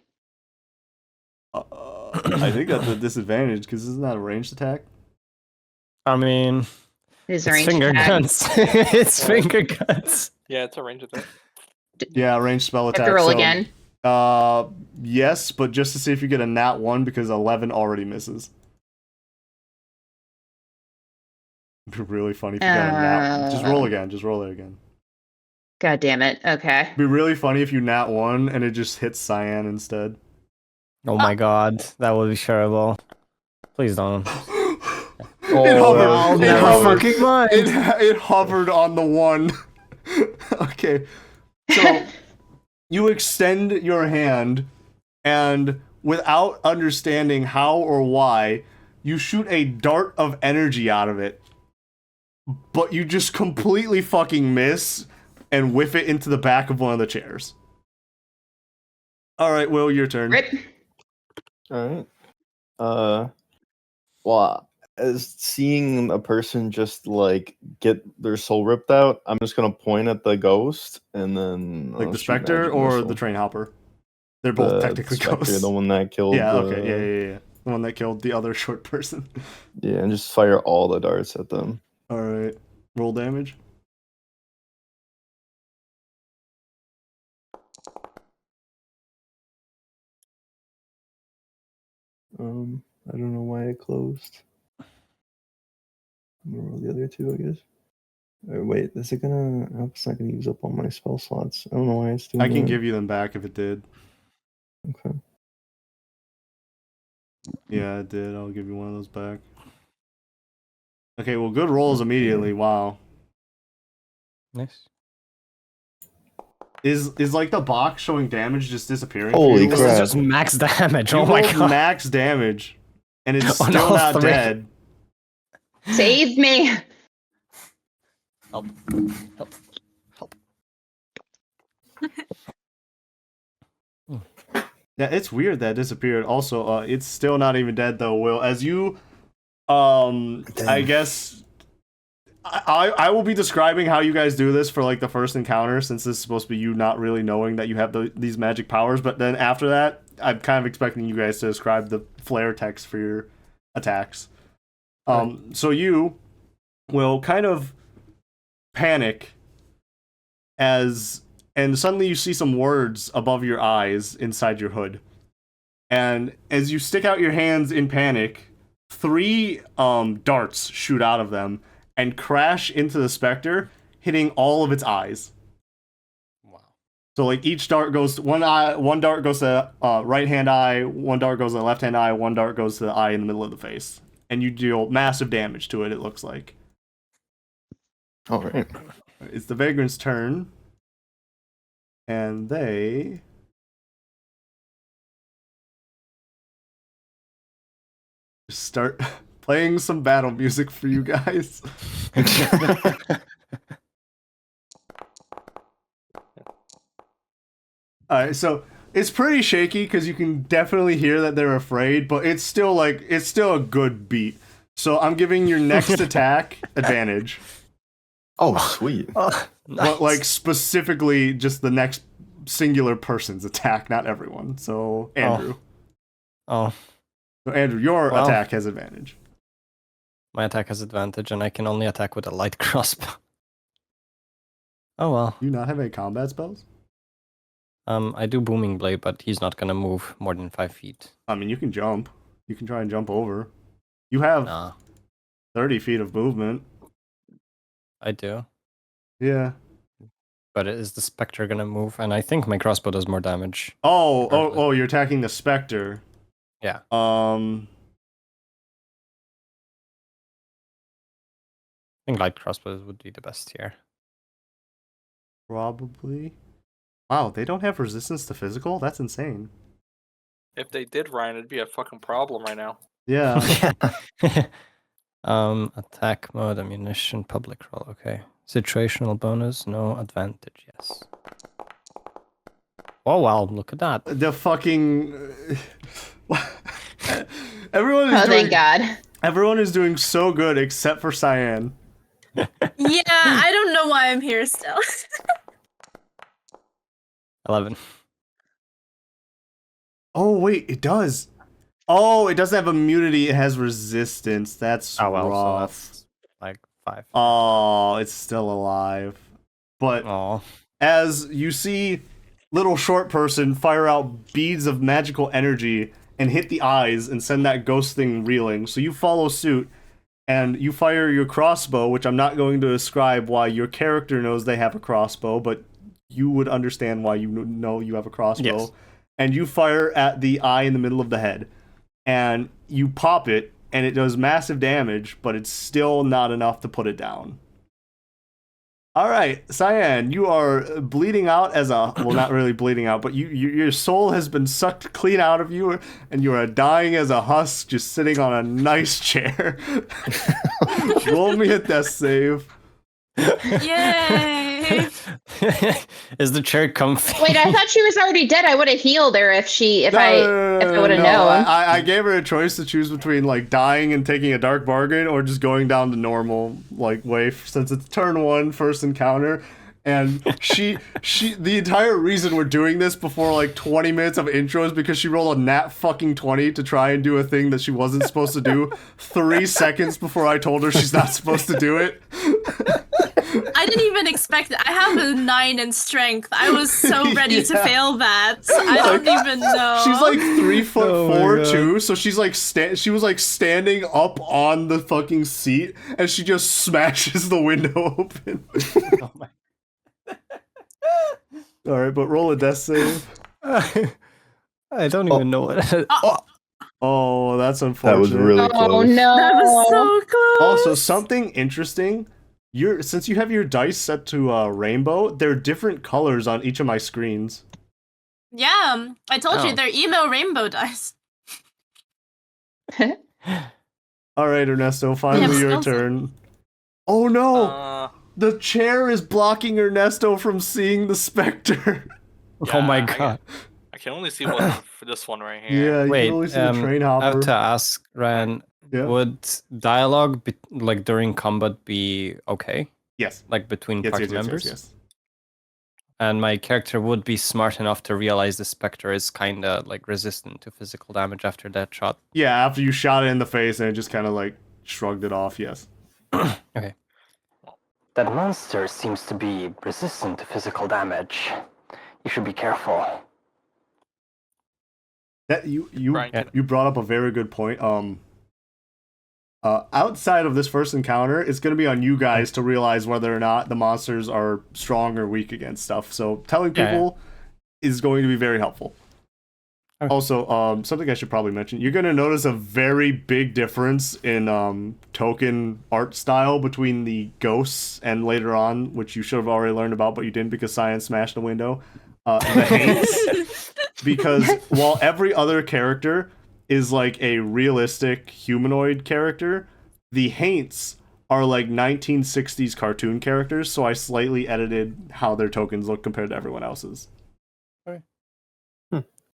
I think that's a disadvantage because it's not a ranged attack. I mean, His it's range finger attack. guns. It's finger guns. Yeah, it's a range attack. Yeah, ranged spell I attack. have to roll so, again. Yes, but just to see if you get a nat 1 because 11 already misses. It'd be really funny if you got a nat. Just roll again. Just roll it again. God damn it. Okay. It'd be really funny if you nat 1 and it just hits Cyan instead. Oh my god, that would be terrible. Please don't. It hovered. I'll It never hovered. fucking mind. It hovered on the 1. Okay. So you extend your hand, and without understanding how or why, you shoot a dart of energy out of it. But you just completely fucking miss and whiff it into the back of one of the chairs. Alright, Will, your turn. Rip. All right. Well, as seeing a person just like get their soul ripped out, I'm just gonna point at the ghost and then Like the shoot Spectre magic or missile. the Train Hopper? They're both technically Spectre, ghosts. the one that killed. Yeah, the, okay, yeah. The one that killed the other short person. Yeah, and just fire all the darts at them. Alright. Roll damage. I don't know why it closed. I'm gonna roll the other two, I guess. Wait, is it gonna? Oh, it's not gonna use up all my spell slots. I don't know why it's doing I can that. give you them back if it did. Okay. Yeah, it did. I'll give you one of those back. Okay, well, good rolls immediately. Wow. Nice. Is like the box showing damage just disappearing? for Holy you? This crap. is just max damage. You Oh my rolled god. max damage, and it's On still all not three. dead. Save me. Help. Help. Help. Yeah, it's weird that it disappeared. Also, it's still not even dead though, Will. As you I Damn. guess I will be describing how you guys do this for like the first encounter, since this is supposed to be you not really knowing that you have these magic powers. But then after that, I'm kind of expecting you guys to describe the flare text for your attacks. So you will kind of panic and suddenly you see some words above your eyes inside your hood. And as you stick out your hands in panic, 3 darts shoot out of them and crash into the specter, hitting all of its eyes. Wow. So like each dart goes to one eye, one dart goes to the right hand eye, one dart goes to the left hand eye, one dart goes to the eye in the middle of the face, and you deal massive damage to it. It looks like. All right. It's the Vagrant's turn, and they start playing some battle music for you guys. Alright, so it's pretty shaky because you can definitely hear that they're afraid, but it's still a good beat. So I'm giving your next attack advantage. Oh, sweet. Oh, nice. But like specifically just the next singular person's attack, not everyone. So Andrew. Oh, So Andrew, your Well. attack has advantage. my attack has advantage, and I can only attack with a light crossbow. Oh well. Do you not have any combat spells? I do booming blade, but he's not gonna move more than 5 feet. I mean, you can jump. You can try and jump over. You have Nah, 30 feet of movement. I do. Yeah. But is the spectre gonna move? And I think my crossbow does more damage. Oh, you're attacking the specter. Yeah. Um, I think light crossbows would be the best here. probably. Wow, they don't have resistance to physical? That's insane. If they did, Ryan, it'd be a fucking problem right now. Yeah. Attack mode, ammunition, public roll. Okay. Situational bonus, no advantage. Yes. Oh wow! Look at that. The fucking everyone is Oh, doing thank God. everyone is doing so good except for Cyan. Yeah, I don't know why I'm here still. 11. Oh wait, it does. Oh, it doesn't have immunity, it has resistance. That's Oh well, so rough. that's like 5. Oh, it's still alive. But Oh. as you see little short person fire out beads of magical energy and hit the eyes and send that ghost thing reeling. So you follow suit and you fire your crossbow, which I'm not going to describe why your character knows they have a crossbow, but you would understand why you know you have a crossbow. Yes. And you fire at the eye in the middle of the head. And you pop it, and it does massive damage, but it's still not enough to put it down. All right, Cyan, you are bleeding out as a well, not really bleeding out, but your soul has been sucked clean out of you, and you are dying as a husk, just sitting on a nice chair. Roll me a death save. Yay! Is the chair comfy? Wait, I thought she was already dead. I would have healed her if I would have known. I gave her a choice to choose between like dying and taking a dark bargain or just going down the normal like way since it's turn 1 first encounter. And she the entire reason we're doing this before like 20 minutes of intro is because she rolled a nat fucking 20 to try and do a thing that she wasn't supposed to do 3 seconds before I told her she's not supposed to do it. I didn't even expect it. I have a 9 in strength. I was so ready to Yeah. fail that. I don't even know. She's like 3'4" Oh my God. too, so she's like she was like standing up on the fucking seat, and she just smashes the window open. Oh my. All right, but roll a death save. I don't even know what. Oh, that's unfortunate. That was really Oh close. no! That was so close. Also, something interesting. Since you have your dice set to rainbow, there are different colors on each of my screens. Yeah, I told Oh. you they're emo rainbow dice. All right, Ernesto, finally your skills. turn. Oh no! Uh, The chair is blocking Ernesto from seeing the specter. Oh my yeah, god. I can only see one for this one right here. Yeah, you Wait, can only see the train I have hopper. to ask, Ran, Yeah. would dialogue like during combat be okay? Yes. Like between Yes, party yes, yes, members? yes, yes. And my character would be smart enough to realize the specter is kind of like resistant to physical damage after that shot. Yeah, after you shot it in the face and it just kind of like shrugged it off, yes. Okay. That monster seems to be resistant to physical damage. You should be careful. That you Brian, can- you brought up a very good point. Outside of this first encounter, it's going to be on you guys to realize whether or not the monsters are strong or weak against stuff. So telling Yeah, people is going to be very helpful. Okay. Also, something I should probably mention: you're going to notice a very big difference in token art style between the ghosts and later on, which you should have already learned about, but you didn't because Science smashed the window. The Haints. Because while every other character is like a realistic humanoid character, the Haints are like 1960s cartoon characters, so I slightly edited how their tokens look compared to everyone else's. Okay.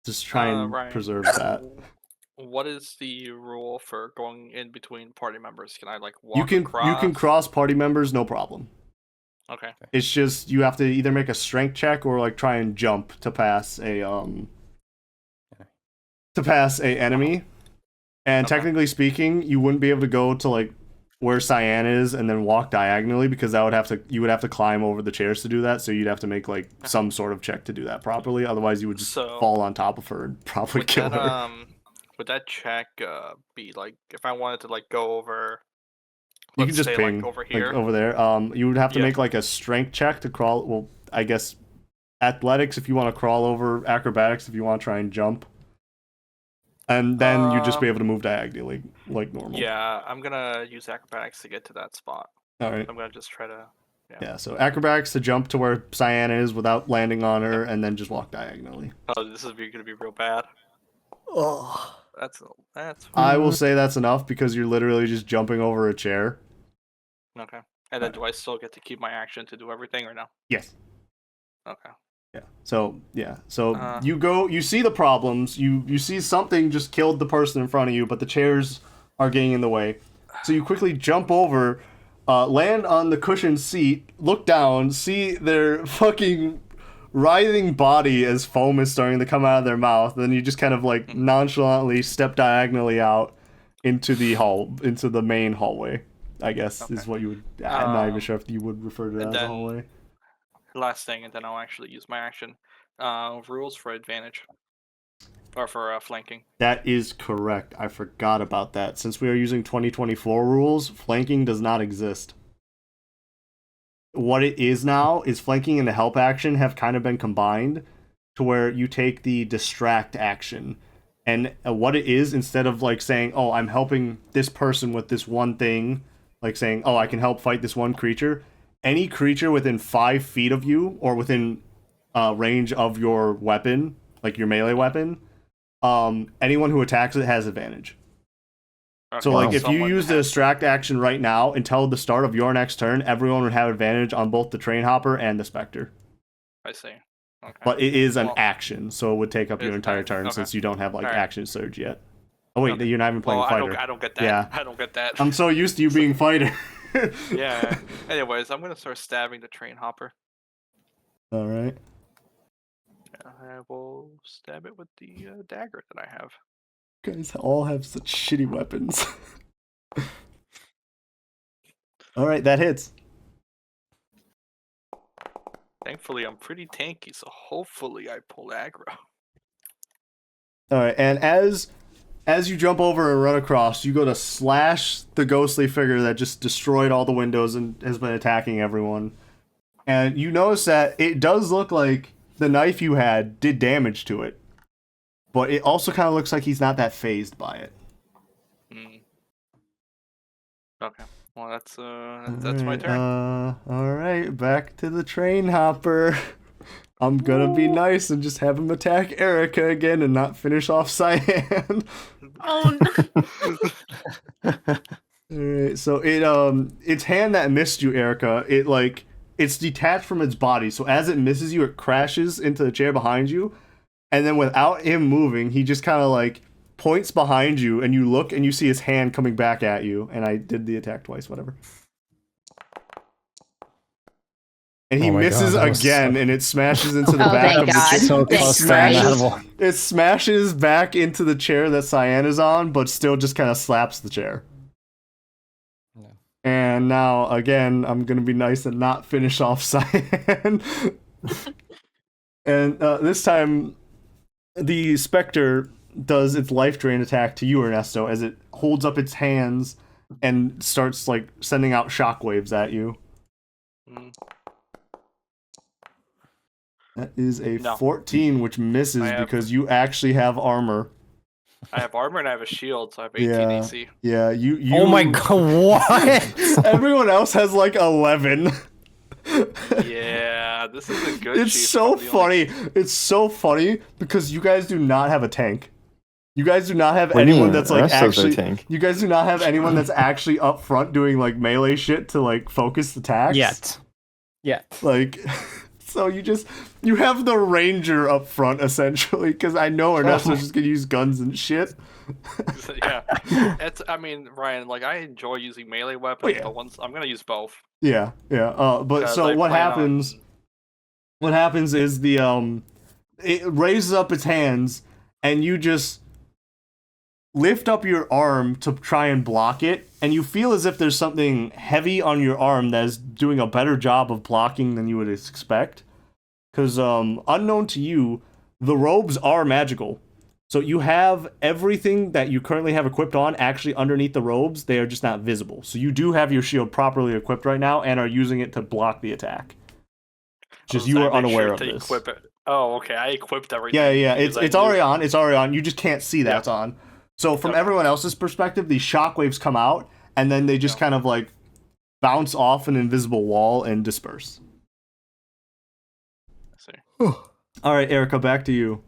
Just try and Ryan, preserve that. What is the rule for going in between party members? Can I like walk You can across? cross party members, no problem. Okay. It's just you have to either make a strength check or like try and jump to pass a enemy. And Okay. technically speaking, you wouldn't be able to go to like where Cyan is and then walk diagonally because you would have to climb over the chairs to do that. So you'd have to make like some sort of check to do that properly. Otherwise, you would just So, fall on top of her and probably Would kill that her. would that check be like if I wanted to like go over? You Let's can just say, ping like, over like, here. over there. You would have to Yeah. make like a strength check to crawl. Well, I guess athletics if you want to crawl over, acrobatics if you want to try and jump. And then you'd just be able to move diagonally like normal. Yeah, I'm gonna use acrobatics to get to that spot. All right. I'm gonna just try to. Yeah, so acrobatics to jump to where Cyan is without landing on her, and then just walk diagonally. Oh, this is gonna be real bad. Oh. That's. I will say that's enough because you're literally just jumping over a chair. Okay. And then do I still get to keep my action to do everything or no? Yes. Okay. Yeah. So So Uh. you see the problems. You see something just killed the person in front of you, but the chairs are getting in the way. So you quickly jump over, land on the cushioned seat, look down, see their fucking writhing body as foam is starting to come out of their mouth. Then you just kind of like nonchalantly step diagonally out into the main hallway. I guess is what you would. I'm not even sure if you would refer to that and as a then- hallway. Last thing, and then I'll actually use my action. Rules for advantage. Or for flanking. That is correct. I forgot about that. Since we are using 2024 rules, flanking does not exist. What it is now is flanking and the help action have kind of been combined to where you take the distract action. And what it is, instead of like saying, oh, I'm helping this person with this one thing, like saying, oh, I can help fight this one creature, any creature within 5 feet of you or within range of your weapon, like your melee weapon, anyone who attacks it has advantage. Okay, So like if you someone use the has- distract action right now until the start of your next turn, everyone would have advantage on both the train hopper and the specter. I see. Okay. But it is an Well, action, so it would take up your it's entire an- turn okay. since you don't have like Alright. action surge yet. Oh wait, Okay. you're not even playing Well, fighter. I don't get that. Yeah. I don't get that. I'm so used to you being fighter. Yeah. Anyways, I'm gonna start stabbing the train hopper. All right. I will stab it with the dagger that I have. You guys all have such shitty weapons. All right, that hits. Thankfully, I'm pretty tanky, so hopefully I pull aggro. All right, and as you jump over and run across, you go to slash the ghostly figure that just destroyed all the windows and has been attacking everyone. And you notice that it does look like the knife you had did damage to it. But it also kind of looks like he's not that phased by it. Okay. Well, that's my turn. All right, back to the train hopper. I'm gonna be nice and just have him attack Erica again and not finish off Cyan. Oh no. Alright, so its hand that missed you, Erica, it's detached from its body, so as it misses you, it crashes into the chair behind you, and then without him moving, he just kind of like points behind you, and you look and you see his hand coming back at you, and I did the attack twice, whatever. And he misses again, and it smashes into the back of the chair. So close to inedible. It smashes back into the chair that Cyan is on, but still just kind of slaps the chair. Yeah. And now, again, I'm going to be nice and not finish off Cyan. And this time, the Spectre does its life drain attack to you, Ernesto, as it holds up its hands and starts like sending out shockwaves at you. Mm. That is a No. 14, which misses because you actually have armor. I have armor and I have a shield, so I have 18 Yeah. AC. Yeah, you. Oh my god, what? Everyone else has like 11. Yeah, this is a good. It's sheet. so Probably only- funny. It's so funny because you guys do not have a tank. You guys do not have What do you anyone mean? that's like Ernesto's our actually. tank. You guys do not have anyone that's actually up front doing like melee shit to like focus attacks. Yet. Like, so you have the ranger up front essentially because I know Ernesto's just gonna use guns and shit. Yeah, I mean, Ryan, like I enjoy using melee weapons, yeah. but once I'm gonna use both. Yeah. But 'Cause so I what plan happens? on- What happens is it raises up its hands and you just lift up your arm to try and block it, and you feel as if there's something heavy on your arm that is doing a better job of blocking than you would expect. Because unknown to you, the robes are magical. So you have everything that you currently have equipped on actually underneath the robes. They are just not visible. So you do have your shield properly equipped right now and are using it to block the attack. Just you are I make unaware sure of to this. equip it. Oh, okay. I equipped everything. Yeah. because I It's knew- already on. It's already on. You just can't see that it's on. So from Yep. everyone else's perspective, these shockwaves come out and then they just Yep. kind of like bounce off an invisible wall and disperse. I see. All right, Erica, back to you.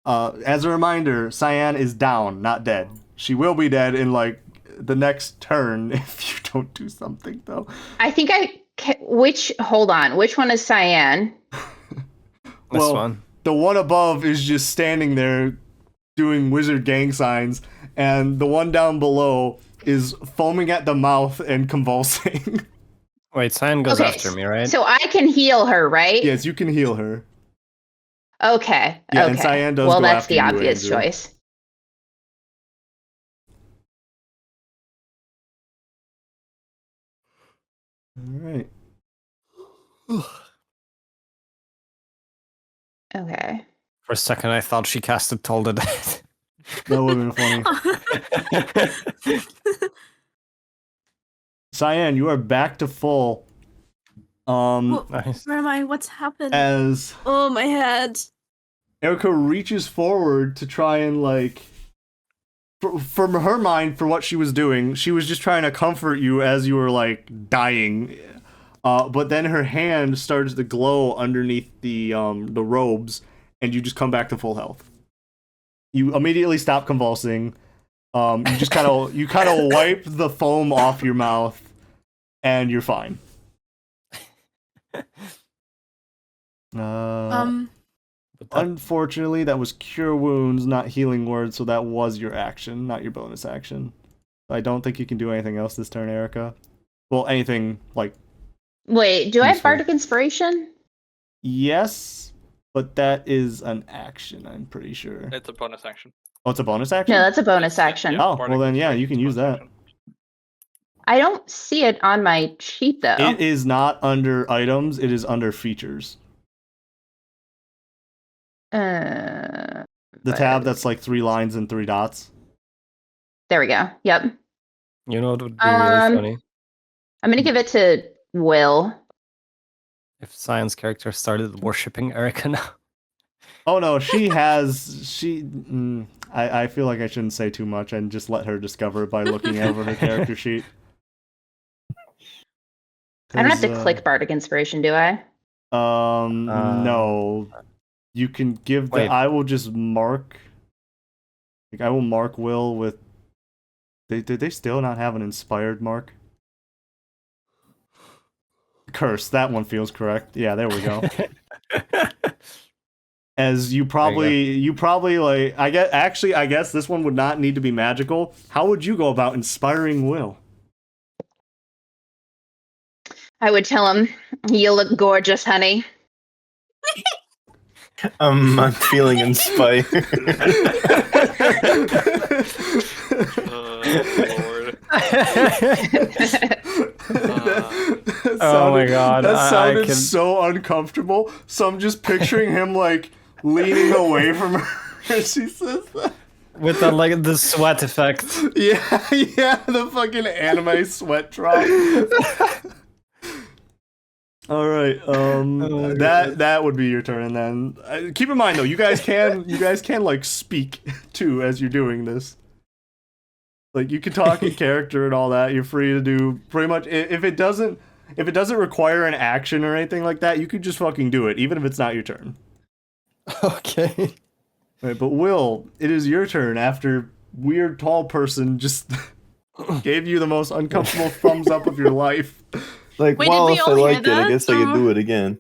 As a reminder, Cyan is down, not dead. She will be dead in like the next turn if you don't do something, though. I think hold on. Which one is Cyan? This Well, one. The one above is just standing there doing wizard gang signs, and the one down below is foaming at the mouth and convulsing. Wait, Cyan goes Okay, after me, right? So I can heal her, right? Yes, you can heal her. Okay. Yeah, okay. and Cyan does well, go that's after the you, obvious Andrew. choice. All right. Okay. For a second, I thought she casted Toll the Dead. That would have been funny. Cyan, you are back to full. Nice. Where am I? What's happened? As Oh, my head. Erica reaches forward to try and like from her mind, for what she was doing, she was just trying to comfort you as you were like dying. But then her hand starts to glow underneath the robes, and you just come back to full health. You immediately stop convulsing. You just kind of wipe the foam off your mouth, and you're fine. Unfortunately, that was Cure Wounds, not Healing Word, so that was your action, not your bonus action. I don't think you can do anything else this turn, Erica. Well, anything, like... Wait, do I have Useful. Bardic Inspiration? Yes, but that is an action, I'm pretty sure. It's a bonus action. Oh, it's a bonus action? No, that's a bonus Yeah, action. yeah, Oh, Bardic well then, yeah, Inspiration you can is use bonus that. action. I don't see it on my sheet, though. It is not under items, it is under features. The tab that's like 3 lines and 3 dots. There we go. Yep. You know what would be really funny? I'm going to give it to Will. If Cyan's character started worshipping Erica now. Oh no, she has... I feel like I shouldn't say too much and just let her discover it by looking over her character sheet. I don't have to 'Cause, click Bardic Inspiration, do I? No. You can give the. Wait. I will just mark. Like I will mark Will with. Did they still not have an inspired mark? Curse. That one feels correct. Yeah, there we go. As you probably like. I guess this one would not need to be magical. How would you go about inspiring Will? I would tell him, "You look gorgeous, honey." I'm feeling inspired. Lord. Oh my god. That sounded can... so uncomfortable. So I'm just picturing him like leaning away from her as she says that. With the like the sweat effect. Yeah, the fucking anime sweat drop. All right, that would be your turn then. Keep in mind though, you guys can like speak too as you're doing this. Like you can talk in character and all that. You're free to do pretty much if it doesn't require an action or anything like that, you could just fucking do it, even if it's not your turn. Okay. Right, but Will, it is your turn after weird tall person just gave you the most uncomfortable thumbs up of your life. Like, Wait, well, did we if I all hear liked it, I that? guess I could do it again.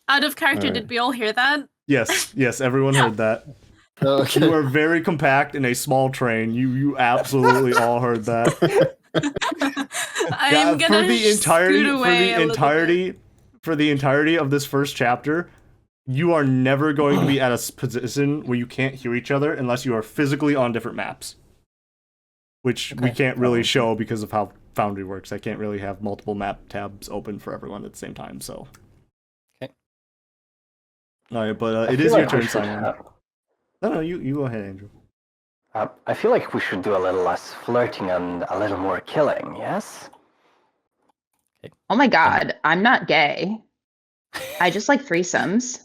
Out of character, Alright. did we all hear that? Yes, everyone heard that. Okay. You are very compact in a small train. You absolutely all heard that. I'm gonna for the entirety scoot away a little bit. for the entirety of this first chapter, you are never going to be at a position where you can't hear each other unless you are physically on different maps. Which we can't really show because of how Foundry works. I can't really have multiple map tabs open for everyone at the same time, so. Okay. Alright, but I it feel is like your turn, we should Simon. have- No, you go ahead, Andrew. I feel like we should do a little less flirting and a little more killing, yes? Oh my god, I'm not gay. I just like threesomes.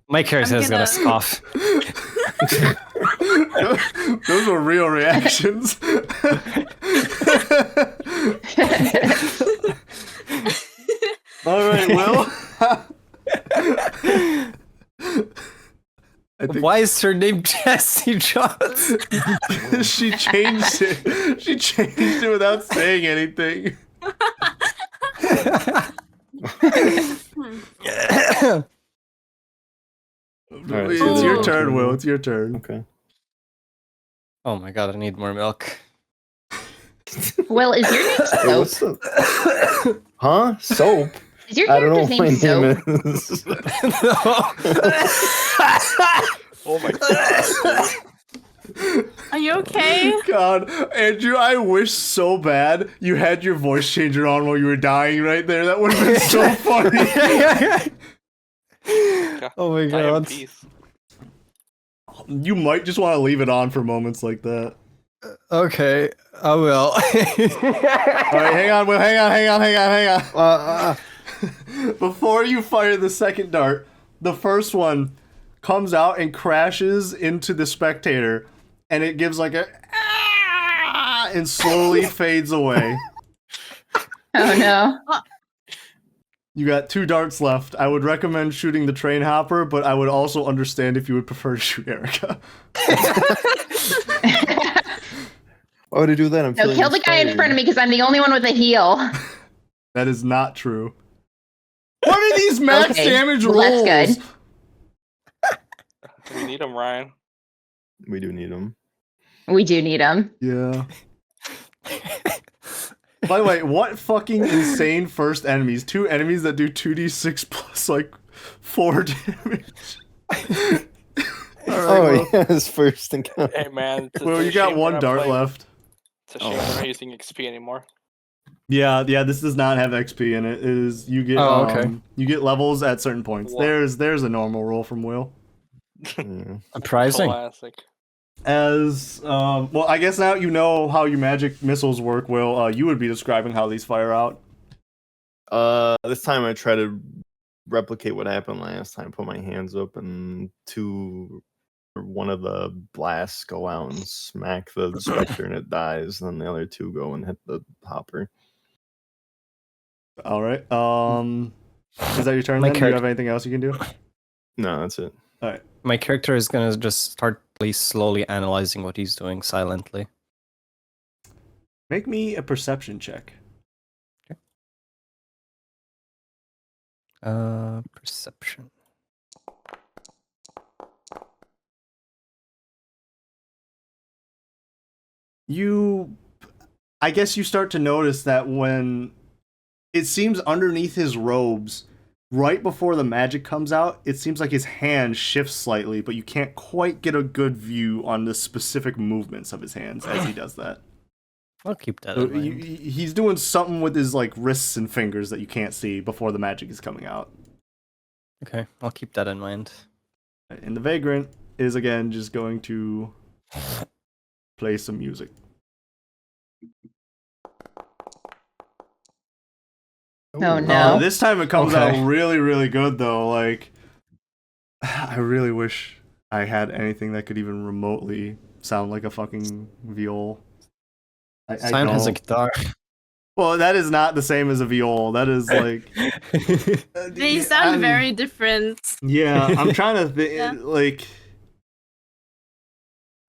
My character is gonna gonna- scoff. Those were real reactions. Alright, Will. I think Why is her name Jessie Johnson? she changed it. She changed it without saying anything. Alright, It's so your then- turn, Will. It's your turn. Okay. Oh my god, I need more milk. Well, is your name Hey, Soap? what's up? Huh? Soap? Is your I don't know character's what my name name Soap? is. Oh my god. Are you okay? God, Andrew, I wish so bad you had your voice changer on while you were dying right there. That would have been so funny. Oh my Die in god. peace. You might just want to leave it on for moments like that. Okay, I will. All right, hang on, Will. Hang on. Before you fire the second dart, the first one comes out and crashes into the spectator, and it gives like a "Ah!" and slowly fades away. Oh no. You got 2 darts left. I would recommend shooting the train hopper, but I would also understand if you would prefer to shoot Erica. Why would I do that? I'm No, feeling kill the guy in front of inspired. me because I'm the only one with a heal. That is not true. What are these max Okay, damage well, rolls? that's good. We need him, Ryan. We do need him. We do need him. Yeah. By the way, what fucking insane first enemies? 2 enemies that do 2d6 plus like 4 damage. Oh, yeah, his first encounter. Hey man. It's Well, a you got shame 1 we're not dart playing- left. It's a shame we're not using XP anymore. Yeah, this does not have XP in it. It is you get Oh, okay. you get levels at certain points. What? There's a normal roll from Will. Yeah. Surprising. Classic. As well, I guess now you know how your magic missiles work, Will. You would be describing how these fire out. This time I try to replicate what happened last time. Put my hands up and 1 of the blasts go out and smack the specter and it dies. And then the other 2 go and hit the hopper. All right. Is that your turn? My Then? Do you have anything else you can do? No, that's it. All right. My character is gonna just start slowly analyzing what he's doing silently. Make me a perception check. Perception. I guess you start to notice that when it seems underneath his robes, right before the magic comes out, it seems like his hand shifts slightly, but you can't quite get a good view on the specific movements of his hands as he does that. I'll keep that So in mind. he's doing something with his like wrists and fingers that you can't see before the magic is coming out. Okay, I'll keep that in mind. And the vagrant is again just going to play some music. Oh no. This time it comes Okay. out really, really good though. Like, I really wish I had anything that could even remotely sound like a fucking viol. I Sign has a don't. guitar. Well, that is not the same as a viol. That is like They sound very different. Yeah, I'm trying to think. Yeah. Like,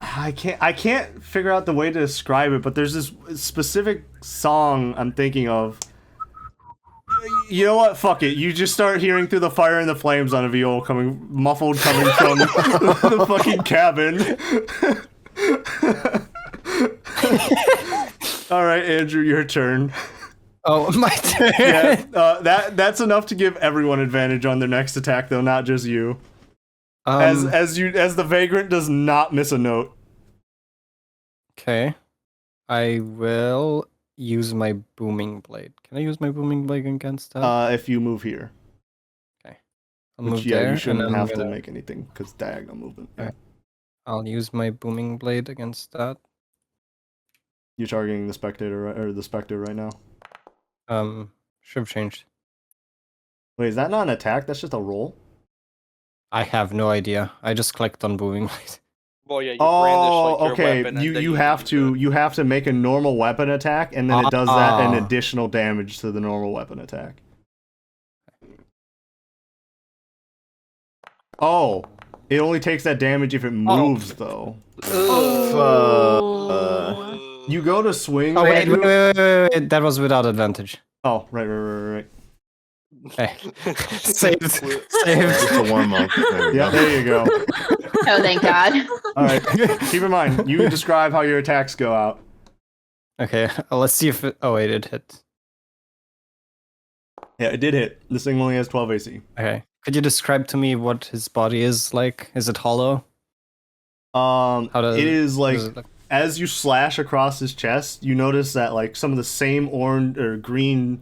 I can't figure out the way to describe it. But there's this specific song I'm thinking of. You know what? Fuck it. You just start hearing through the fire and the flames on a viol muffled coming from the fucking cabin. All right, Andrew, your turn. Oh, my turn. Yeah, that's enough to give everyone advantage on their next attack, though, not just you. As the vagrant does not miss a note. Okay. I will use my booming blade. Can I use my booming blade against that? If you move here, I'll which move yeah, there. you shouldn't and I'm have to gonna- make anything because diagonal movement. Yeah. Alright. I'll use my booming blade against that. You're targeting the spectator or the specter right now. Should have changed. Wait, is that not an attack? That's just a roll. I have no idea. I just clicked on booming blade. Well, yeah, you Oh, brandish like, your okay. weapon and You then you have use to it. you have to make a normal weapon attack, and then it does that an Ah. additional damage to the normal weapon attack. Oh, it only takes that damage if it moves, though. Oh. You go to swing. Oh wait, Andrew- wait. That was without advantage. Oh, right. Okay. Saved. Just Saved. a warm up. Yeah, there you go. Oh, thank God. All right. Keep in mind, you describe how your attacks go out. Okay, let's see if it... Oh wait, it hit. Yeah, it did hit. This thing only has 12 AC. Okay. Could you describe to me what his body is like? Is it hollow? How does It is like does it look? as you slash across his chest, you notice that like some of the same orange or green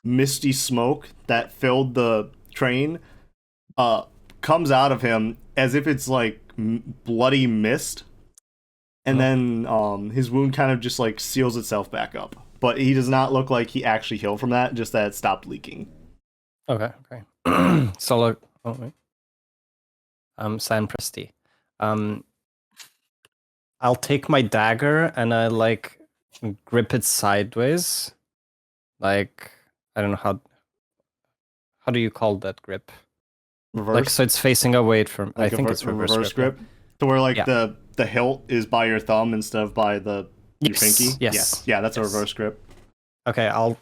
misty smoke that filled the train comes out of him as if it's like bloody mist, and then his wound kind of just like seals itself back up, but he does not look like he actually healed from that, just that it stopped leaking. Okay. So look. Oh wait. San Presti. I'll take my dagger and I like grip it sideways. Like I don't know how do you call that grip? Reverse, Like so it's facing away from like I think it's reverse grip. to where like Yeah. the hilt is by your thumb instead of by your pinky. Yes. Yeah, that's a Yes. reverse grip. Okay, I'll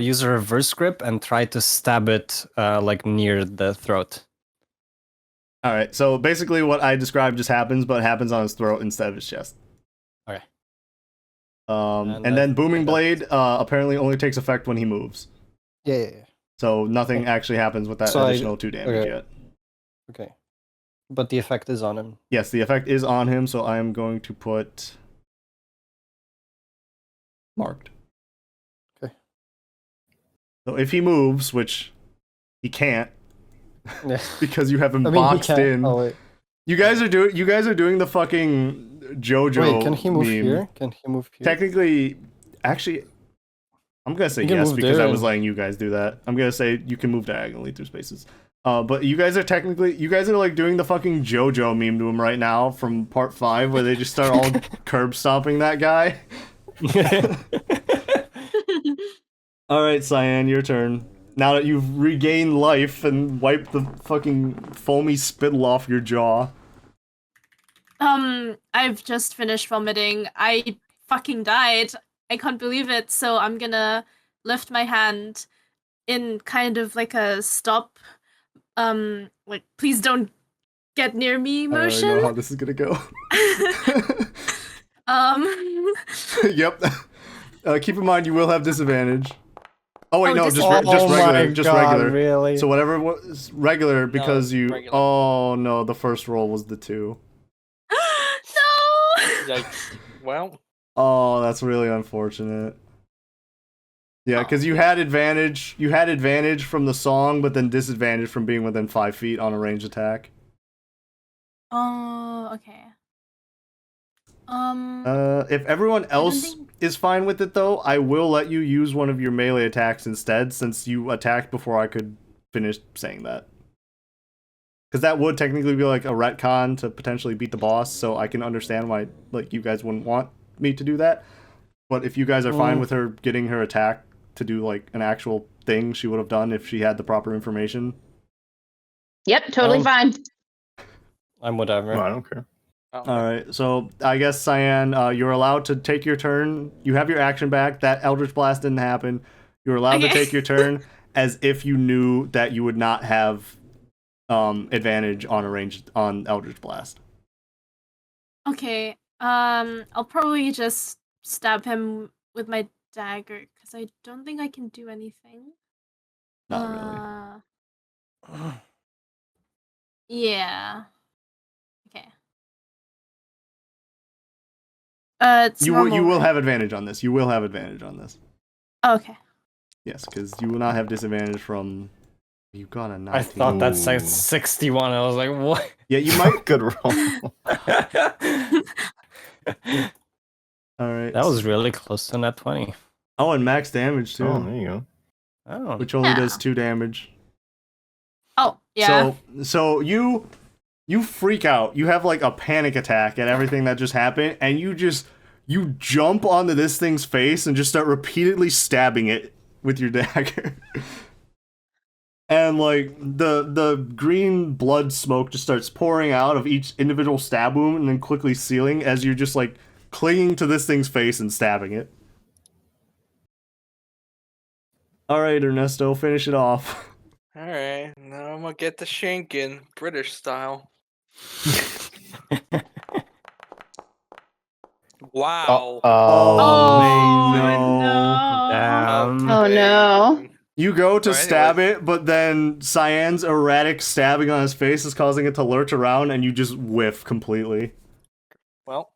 use a reverse grip and try to stab it like near the throat. All right, so basically what I described just happens, but it happens on his throat instead of his chest. Okay. And And then that- booming that- blade apparently only takes effect when he moves, Yeah. so nothing actually happens with that So additional 2 damage okay. yet. Okay. But the effect is on him. Yes, the effect is on him, so I am going to put marked. Okay. So if he moves, which he can't Yeah. because you have him I mean, he boxed can't. in. Oh wait. You guys are doing the fucking JoJo Wait, can he move meme. here? Can he move here? Technically, actually, I'm gonna say You can yes move because there I was and- letting you guys do that. I'm gonna say you can move diagonally through spaces. But you guys are like doing the fucking JoJo meme to him right now from part 5 where they just start all curb stomping that guy. All right, Cyan, your turn. Now that you've regained life and wiped the fucking foamy spittle off your jaw. I've just finished vomiting. I fucking died. I can't believe it. So I'm gonna lift my hand in kind of like a stop, like please don't get near me I already motion. know how this is gonna go. Yep. Keep in mind you will have disadvantage. Oh wait, Oh, no, just Oh my regular, just God, regular. really? So whatever was regular because you. regular. Oh no, the first roll was the 2. No. Yikes. Well, Oh, that's really unfortunate. Yeah, Oh. because you had advantage. You had advantage from the song, but then disadvantage from being within 5 feet on a ranged attack. Oh, okay. If everyone else think- is fine with it, though, I will let you use one of your melee attacks instead, since you attacked before I could finish saying that. Because that would technically be like a retcon to potentially beat the boss, so I can understand why like you guys wouldn't want me to do that. But if you guys are fine with her getting her attack to do like an actual thing she would have done if she had the proper information. Yep, totally fine. I'm whatever. No, I don't care. Alright, so I guess Cyan, you're allowed to take your turn. You have your action back. That Eldritch Blast didn't happen. You're allowed to Okay. take your turn as if you knew that you would not have advantage on on Eldritch Blast. Okay. I'll probably just stab him with my dagger because I don't think I can do anything. Not really. Yeah. Okay. It's You normal, will right? have advantage on this. You will have advantage on this. Okay. Yes, because you will not have disadvantage from. You got a 19. I thought that said Ooh. 61. I was like, what? Yeah, you might. Good roll. All right. That was really close to net 20. Oh, and max damage too, Oh, there you go. Oh. which only Yeah. does 2 damage. Oh, yeah. So you freak out. You have like a panic attack at everything that just happened, and you jump onto this thing's face and just start repeatedly stabbing it with your dagger. And like the green blood smoke just starts pouring out of each individual stab wound and then quickly sealing as you're just like clinging to this thing's face and stabbing it. All right, Ernesto, finish it off. alright. Now I'm gonna get the shanking, British style. Wow. Oh, no. Damn. Oh, no. Okay. You go to So stab anyways. it, but then Cyan's erratic stabbing on his face is causing it to lurch around, and you just whiff completely. Well,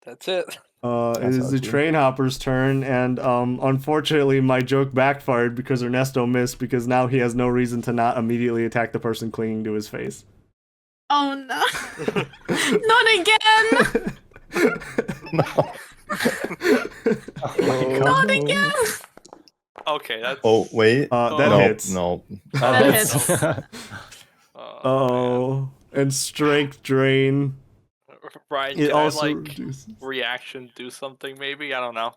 that's it. It That's is the ugly. train hopper's turn, and unfortunately, my joke backfired because Ernesto missed because now he has no reason to not immediately attack the person clinging to his face. Oh no. Not again. No. Not again. Okay, that's. Oh, wait. that No, hits. No. That hits. Oh, and strength drain. Ryan, It can I also like reduces. reaction do something? Maybe I don't know.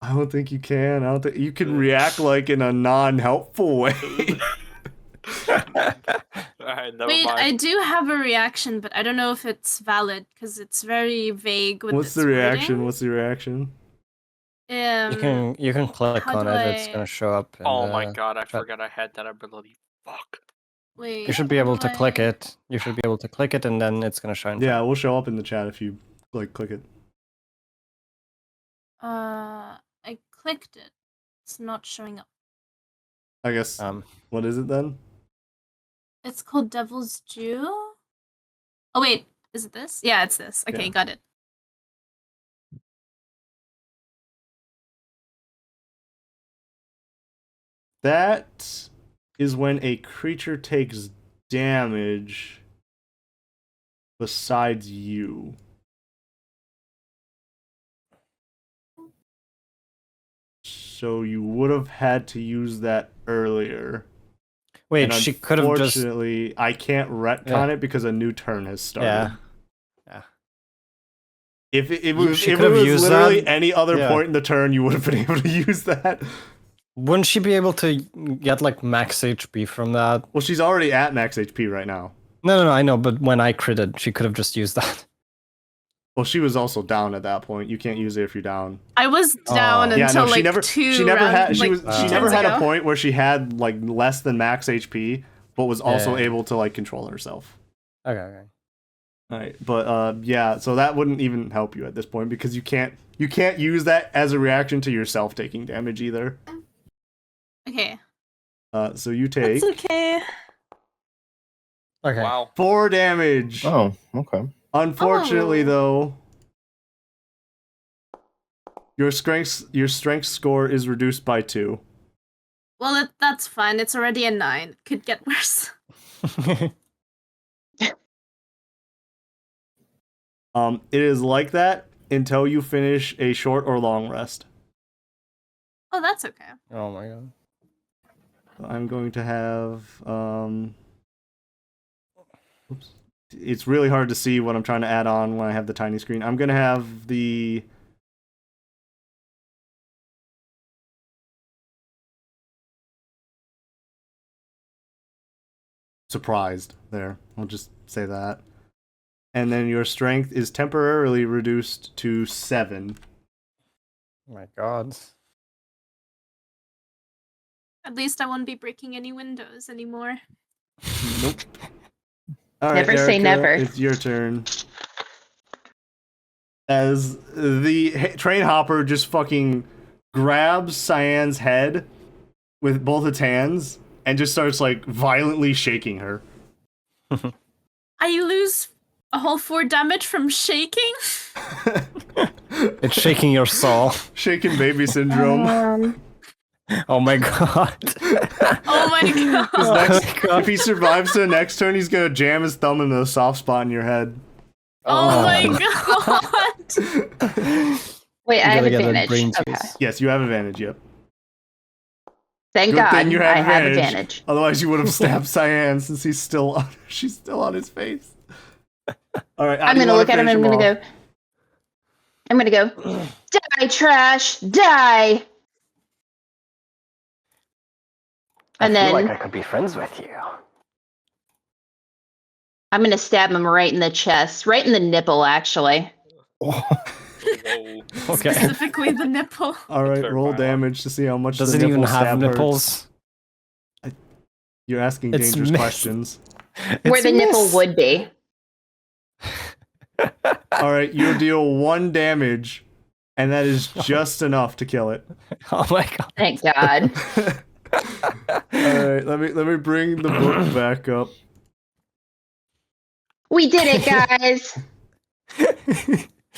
I don't think you can. I don't think you can react like in a non-helpful way. Alright, never Wait, mind. I do have a reaction, but I don't know if it's valid because it's very vague with What's its the reaction? wording. What's the reaction? You can click how on do it. It's I- gonna show up. In Oh my the god, I chat. forgot I had that ability. Fuck. Wait. You should be how able do to click I- it. You should be able to click it, and then it's gonna show in Yeah, chat. it will show up in the chat if you like click it. I clicked it. It's not showing up. I guess. What is it then? It's called Devil's Due. Oh wait, is it this? Yeah, it's this. Okay, Yeah. got it. That is when a creature takes damage besides you. So you would have had to use that earlier. Wait, And she could have just. unfortunately, I can't retcon it because a new turn has started. Yeah. She if could it have was used literally that. any other Yeah. point in the turn, you would have been able to use that. Wouldn't she be able to get like max HP from that? Well, she's already at max HP right now. No, I know, but when I critted, she could have just used that. Well, she was also down at that point. You can't use it if you're down. I was down Oh. Yeah, until no, she like never. two. She never round- had. She like, was. She turns never had a ago. point where she had like less than max HP, but was also Yeah. able to like control herself. Okay. All right, but yeah, so that wouldn't even help you at this point because you can't use that as a reaction to yourself taking damage either. Okay. So you take That's okay. Okay. Wow. 4 damage. Oh, okay. Unfortunately, Oh. though, your strength score is reduced by 2. Well, that's fine. It's already a 9. Could get worse. It is like that until you finish a short or long rest. Oh, that's okay. Oh my god. I'm going to have oops. It's really hard to see what I'm trying to add on when I have the tiny screen. I'm going to have the surprised there. I'll just say that. And then your strength is temporarily reduced to 7. Oh my god. At least I won't be breaking any windows anymore. Nope. All right, Never say Erica, never. It's your turn. As the train hopper just fucking grabs Cyan's head with both its hands and just starts like violently shaking her. I lose a whole 4 damage from shaking? It's shaking your soul. Shaken baby syndrome. Oh my god. Oh my god. If he survives to the next turn, he's gonna jam his thumb into the soft spot in your head. Oh my god. Wait, I have gotta get a advantage. brain Okay. juice. Yes, you have advantage. Yep. Thank Good God thing you have I have advantage. advantage. Otherwise, you would have stabbed Cyan since she's still on his face. All right, I'm gonna look at him and I'm gonna go, die, trash, die. And I feel then like I could be friends with you. I'm gonna stab him right in the chest, right in the nipple, actually. Whoa. Okay. Specifically the nipple. All right, very roll violent. damage to see how much Does the it nipple even have stab hurts. nipples? You're asking It's dangerous missed. questions. Where It's the a nipple miss. would be. All right, you deal 1 damage, and that is just enough to kill it. Oh my god. Thank God. All right, let me bring the book back up. We did it, guys.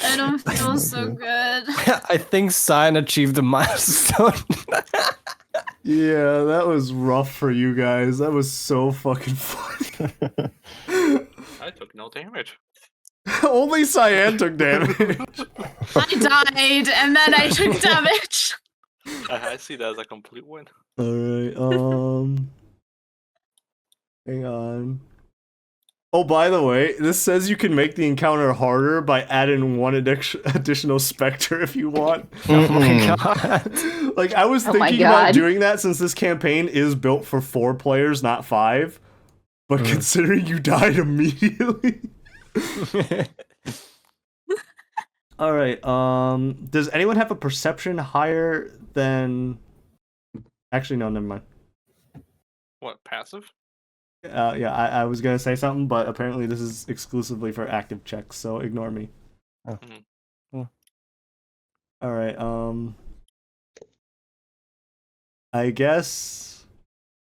I don't feel so good. I think Cyan achieved a milestone. Yeah, that was rough for you guys. That was so fucking fun. I took no damage. Only Cyan took damage. I died and then I took damage. I see that as a complete win. All right, hang on. Oh, by the way, this says you can make the encounter harder by adding 1 additional specter if you want. Oh my god. Like, I was Oh my thinking about God. doing that since this campaign is built for 4 players, not 5. But considering you died immediately. All right. Does anyone have a perception higher than? Actually, no. Never mind. What, passive? Yeah, I was gonna say something, but apparently this is exclusively for active checks, so ignore me. Oh. Mhm. All right. I guess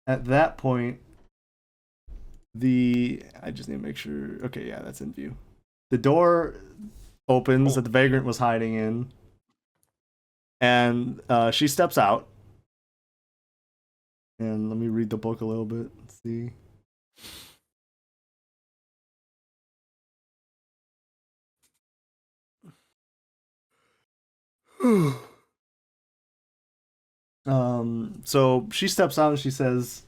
at that point, I just need to make sure. Okay, yeah, that's in view. The door opens that the vagrant was hiding in, and she steps out. And let me read the book a little bit. Let's see. So she steps out and she says,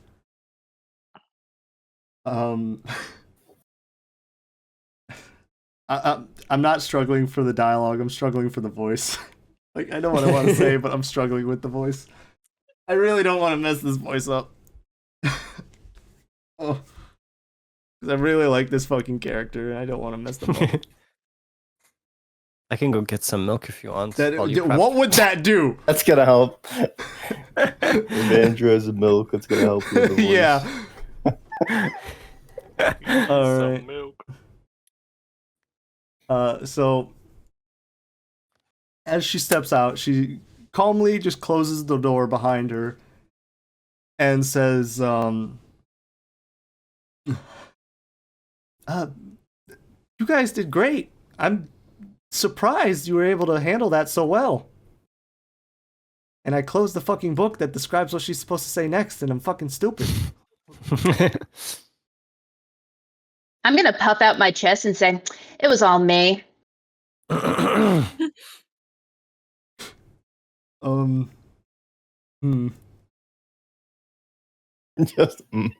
I'm not struggling for the dialogue. I'm struggling for the voice. Like, I know what I want to say, but I'm struggling with the voice. I really don't want to mess this voice up. Oh, 'cause I really like this fucking character, and I don't want to mess them up. I can go get some milk if you want. That, while you prep. what would that do? That's gonna help. If Andrew has a milk, it's gonna help you with the voice. Yeah. All right. Some milk. So as she steps out, she calmly just closes the door behind her and says, you guys did great. I'm surprised you were able to handle that so well. And I closed the fucking book that describes what she's supposed to say next, and I'm fucking stupid. I'm gonna puff out my chest and say, "It was all me." Just I'm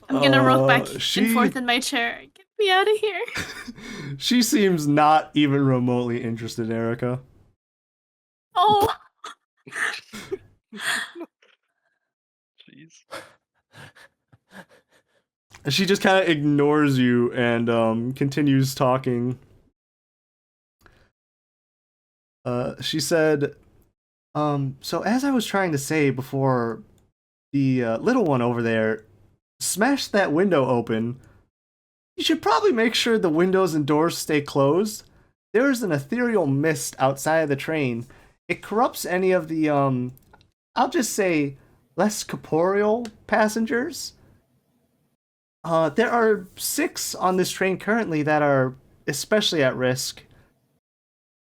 gonna rock back she- and forth in my chair. Get me out of here. She seems not even remotely interested, Erica. Oh. Jeez. She just kind of ignores you and continues talking. She said, so as I was trying to say before, the little one over there smashed that window open. You should probably make sure the windows and doors stay closed. There is an ethereal mist outside of the train. It corrupts any of the, I'll just say, less corporeal passengers. There are 6 on this train currently that are especially at risk.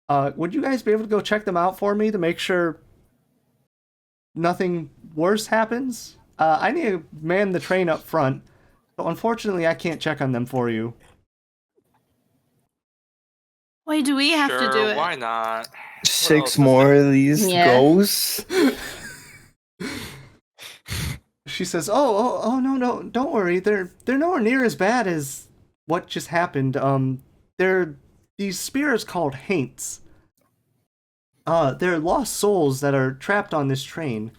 Would you guys be able to go check them out for me to make sure nothing worse happens? I need to man the train up front, but unfortunately I can't check on them for you. Why do we have to do it? Why not? 6 more of these Yeah. ghosts. She says, "Oh, no, don't worry. They're nowhere near as bad as what just happened. They're these spirits called haints. They're lost souls that are trapped on this train.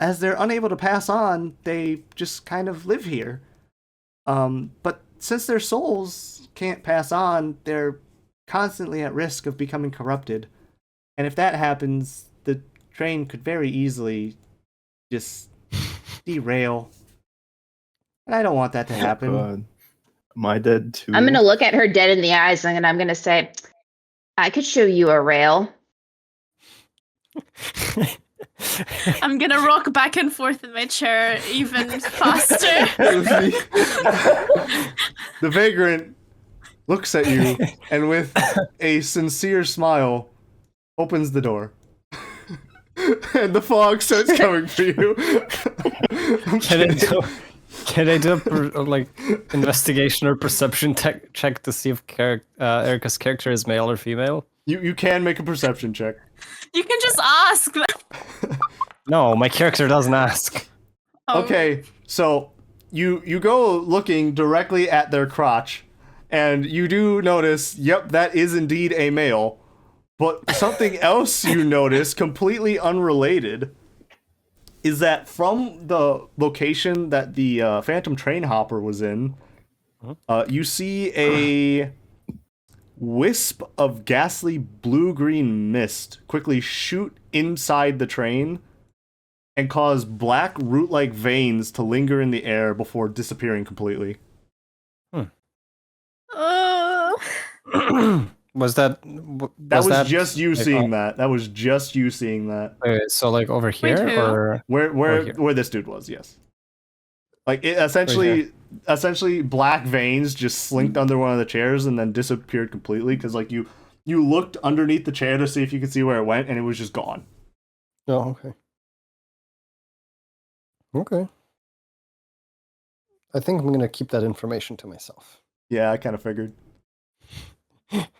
As they're unable to pass on, they just kind of live here. But since their souls can't pass on, they're constantly at risk of becoming corrupted. And if that happens, the train could very easily just derail. And I don't want that to happen." God. Am I dead too? I'm gonna look at her dead in the eyes and I'm gonna say, "I could show you a rail." I'm gonna rock back and forth in my chair even faster. The vagrant looks at you and with a sincere smile opens the door. And the fog starts coming for you. Can I do a like investigation or perception check to see if Erica's character is male or female? You can make a perception check. You can just ask. No, my character doesn't ask. Oh. Okay, so you go looking directly at their crotch, and you do notice, yep, that is indeed a male. But something else you notice, completely unrelated, is that from the location that the Phantom Train Hopper was in, you see a wisp of ghastly blue-green mist quickly shoot inside the train and cause black root-like veins to linger in the air before disappearing completely. Was that? That was just you like, seeing that. That was just you seeing that. So like over here, who? or Where this dude was, yes. Like it essentially black veins just slinked under one of the chairs and then disappeared completely because like you looked underneath the chair to see if you could see where it went and it was just gone. Oh, okay. Okay. I think I'm gonna keep that information to myself. Yeah, I kind of figured.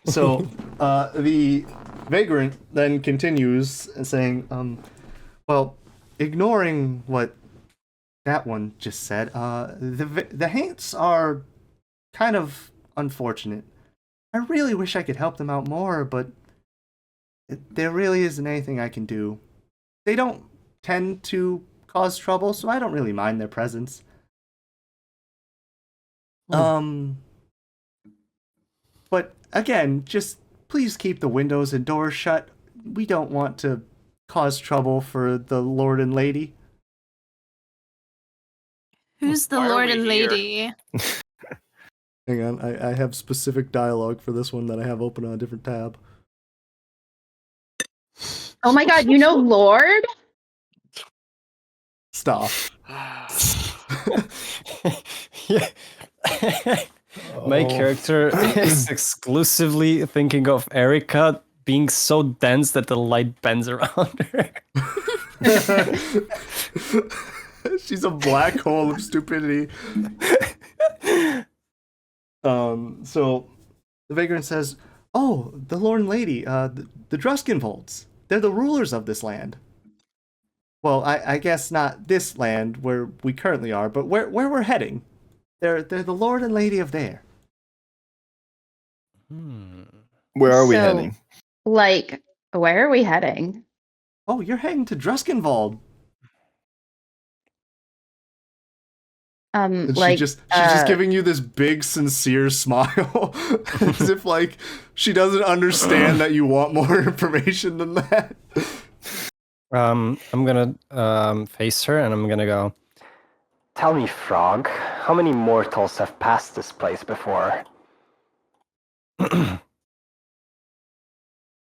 So, the vagrant then continues saying, well, ignoring what that one just said, the Haints are kind of unfortunate. I really wish I could help them out more, but there really isn't anything I can do. They don't tend to cause trouble, so I don't really mind their presence. But again, just please keep the windows and doors shut. We don't want to cause trouble for the Lord and Lady. Who's the Why are Lord we and here? Lady? Hang on, I have specific dialogue for this one that I have open on a different tab. Oh my god, you know Lord? Stop. Yeah. My character is exclusively thinking of Erica being so dense that the light bends around her. She's a black hole of stupidity. So the vagrant says, "Oh, the Lord and Lady, the Druskenvolds. They're the rulers of this land. Well, I guess not this land where we currently are, but where we're heading. They're the Lord and Lady of there." Where are we So, heading? Like, where are we heading? Oh, you're heading to Druskenvold. And Like, she's just giving you this big, sincere smile, as if like she doesn't understand that you want more information than that. I'm gonna face her and I'm gonna go. Tell me, Frog, how many mortals have passed this place before?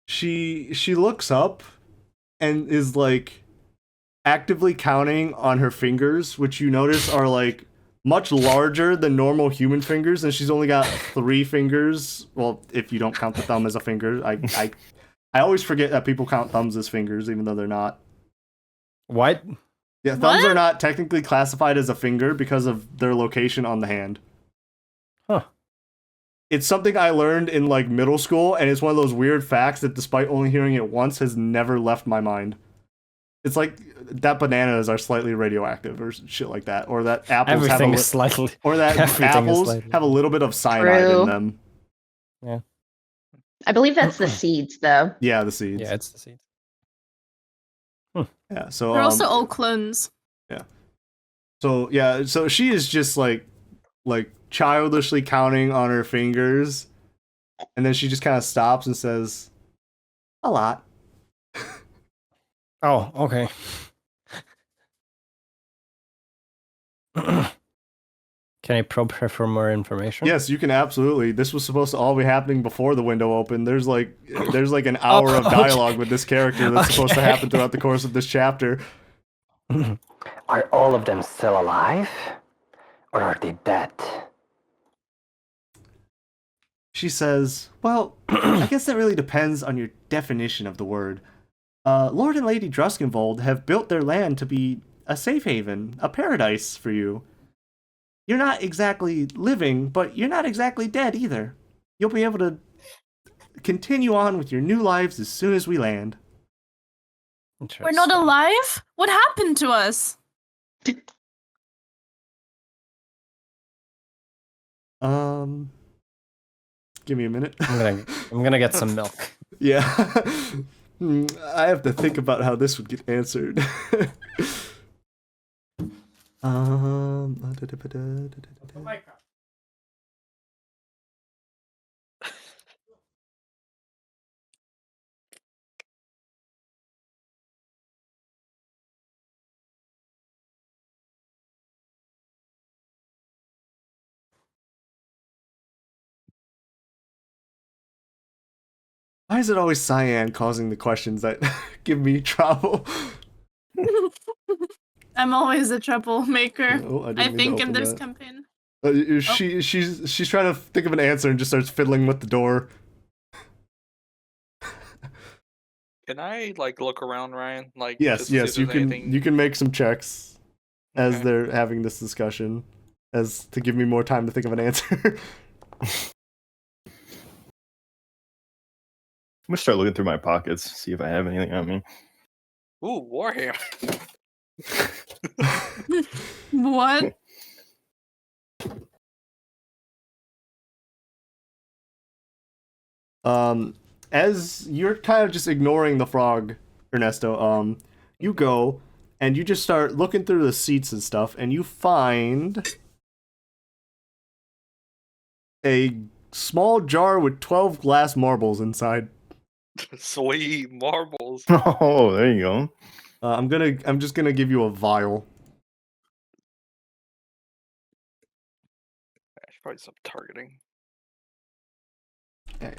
She looks up and is like actively counting on her fingers, which you notice are like much larger than normal human fingers, and she's only got 3 fingers. Well, if you don't count the thumb as a finger. I always forget that people count thumbs as fingers, even though they're not. What? Yeah, thumbs What? are not technically classified as a finger because of their location on the hand. Huh. It's something I learned in like middle school, and it's one of those weird facts that despite only hearing it once has never left my mind. It's like that bananas are slightly radioactive or shit like that, or that apples Everything have is slightly. or that everything is apples slightly- have a little bit of cyanide True. in them. I believe that's the seeds, though. Yeah, the seeds. Yeah, it's the seed. Yeah, so They're also all clones. So she is just like childishly counting on her fingers, and then she just kind of stops and says, "A lot." Oh, okay. Can I probe her for more information? Yes, you can absolutely. This was supposed to all be happening before the window opened. There's like an hour of okay. dialogue with this character that's supposed to Okay. happen throughout the course of this chapter. Are all of them still alive? Or are they dead? She says, "Well, I guess that really depends on your definition of the word. Lord and Lady Druskenvold have built their land to be a safe haven, a paradise for you. You're not exactly living, but you're not exactly dead either. You'll be able to continue on with your new lives as soon as we land." We're not Interesting. alive? What happened to us? Give me a minute. I'm gonna get some milk. Yeah. I have to think about how this would get answered. Why is it always Cyan causing the questions that give me trouble? I'm always a troublemaker. Oh, I didn't mean to think in open this that. campaign. She's trying to think of an answer and just starts fiddling with the door. Can I like look around, Ryan? Like, Yes, just to see yes, if you there's can anything- you can make some checks as Okay. they're having this discussion, as to give me more time to think of an answer. I'm gonna start looking through my pockets, see if I have anything on me. Ooh, Warhammer. What? As you're kind of just ignoring the frog, Ernesto, you go and you just start looking through the seats and stuff, and you find a small jar with 12 glass marbles inside. Sweet marbles. Oh, there you go. I'm just gonna give you a vial. Probably some targeting.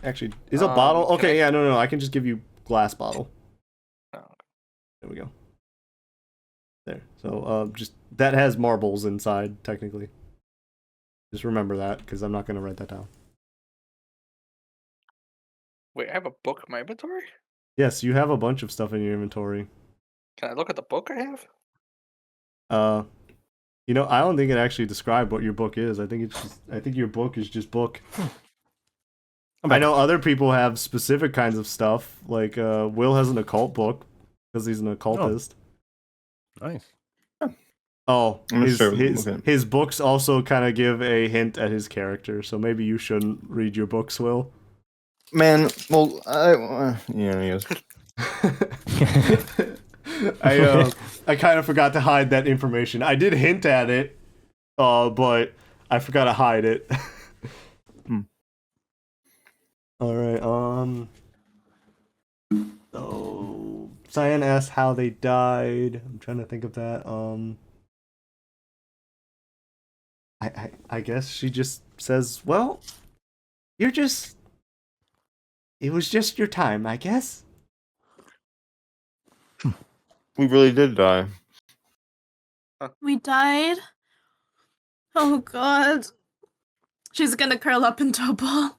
Actually, is a bottle? can Okay, I- yeah, no, I can just give you glass bottle. Oh, There we go. There. So, just that has marbles inside, technically. Just remember that, because I'm not gonna write that down. wait, I have a book in my inventory? Yes, you have a bunch of stuff in your inventory. Can I look at the book I have? You know, I don't think it actually described what your book is. I think your book is just book. I know other people have specific kinds of stuff. Like Will has an occult book because he's an occultist. Nice. Oh, I'm his, sure- his, okay. his books also kind of give a hint at his character, so maybe you shouldn't read your books, Will. Man, well, yeah, yes. I kind of forgot to hide that information. I did hint at it, but I forgot to hide it. All right. So Cyan asked how they died. I'm trying to think of that. I guess she just says, "Well, you're just. It was just your time, I guess." We really did die. We died. Oh god. She's gonna curl up into a ball.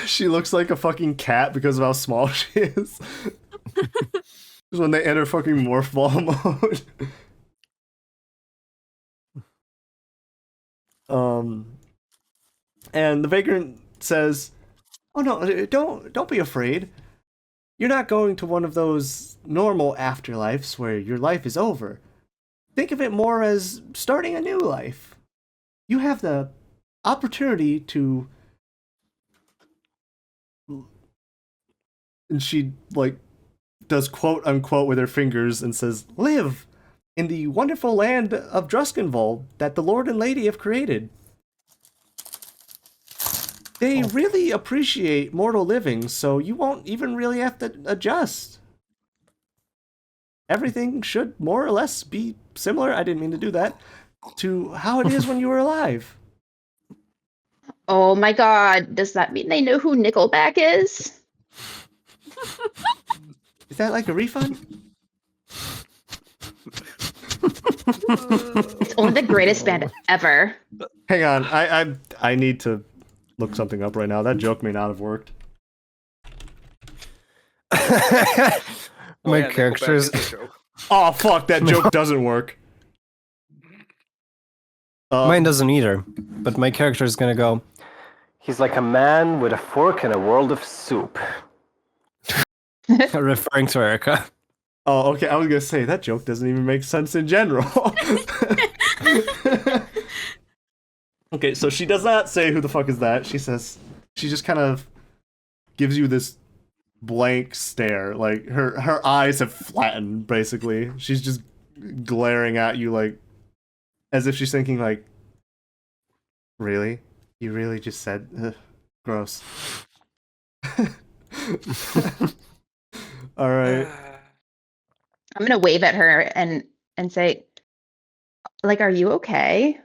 She looks like a fucking cat because of how small she is. Just when they enter fucking morph ball mode. And the vagrant says, "Oh no, don't be afraid. You're not going to one of those normal afterlives where your life is over. Think of it more as starting a new life. You have the opportunity to..." And she, like, does quote unquote with her fingers and says, "Live in the wonderful land of Druskenvold that the Lord and Lady have created. They really appreciate mortal living, so you won't even really have to adjust. Everything should more or less be similar," I didn't mean to do that, "to how it is when you were alive." Oh my god, does that mean they know who Nickelback is? Is that like a refund? It's only the greatest band ever. Hang on, I need to look something up right now. That joke may not have worked. Oh, My yeah, Nickelback characters. is a joke. Oh fuck, that joke doesn't work. Mine doesn't either. But my character is gonna go. He's like a man with a fork in a world of soup. Referring to Erica. Oh, okay, I was gonna say, that joke doesn't even make sense in general. Okay, so she does not say who the fuck is that. She says, she just kind of gives you this blank stare. Like, her eyes have flattened, basically. She's just glaring at you, like, as if she's thinking, like, really? You really just said, ugh, gross. All right. I'm gonna wave at her and say, like, are you okay?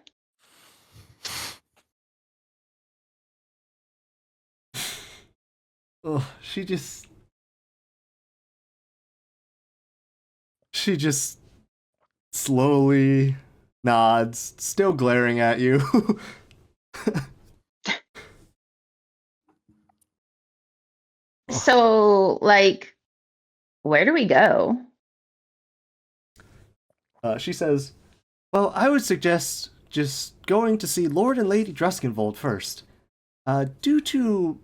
Oh, she just slowly nods, still glaring at you. So, like, where do we go? She says, "Well, I would suggest just going to see Lord and Lady Druskenvold first. Due to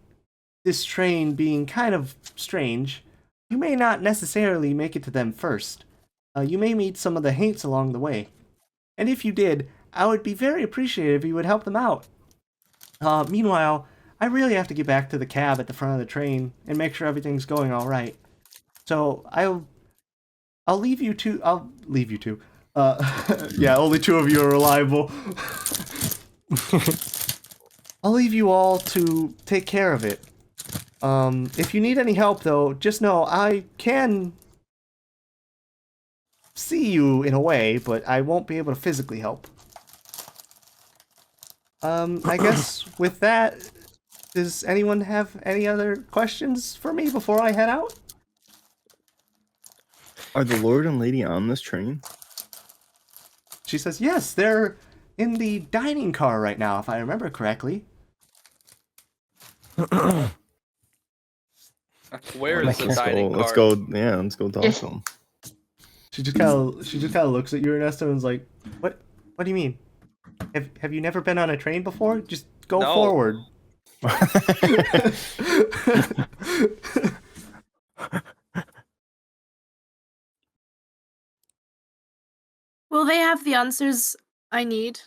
this train being kind of strange, you may not necessarily make it to them first. You may meet some of the haints along the way. And if you did, I would be very appreciative if you would help them out. Meanwhile, I really have to get back to the cab at the front of the train and make sure everything's going all right. So I'll leave you two. I'll leave you two. Yeah, only two of you are reliable. I'll leave you all to take care of it. If you need any help, though, just know I can see you in a way, but I won't be able to physically help. I guess with that, does anyone have any other questions for me before I head out? Are the Lord and Lady on this train? She says, yes, they're in the dining car right now, if I remember correctly. Where is the dining car? Let's go. Yeah, let's go talk to them. She just kind of looks at you, Ernesto, and is like, "What? What do you mean? Have you never been on a train before? Just go forward." Will they have the answers I need?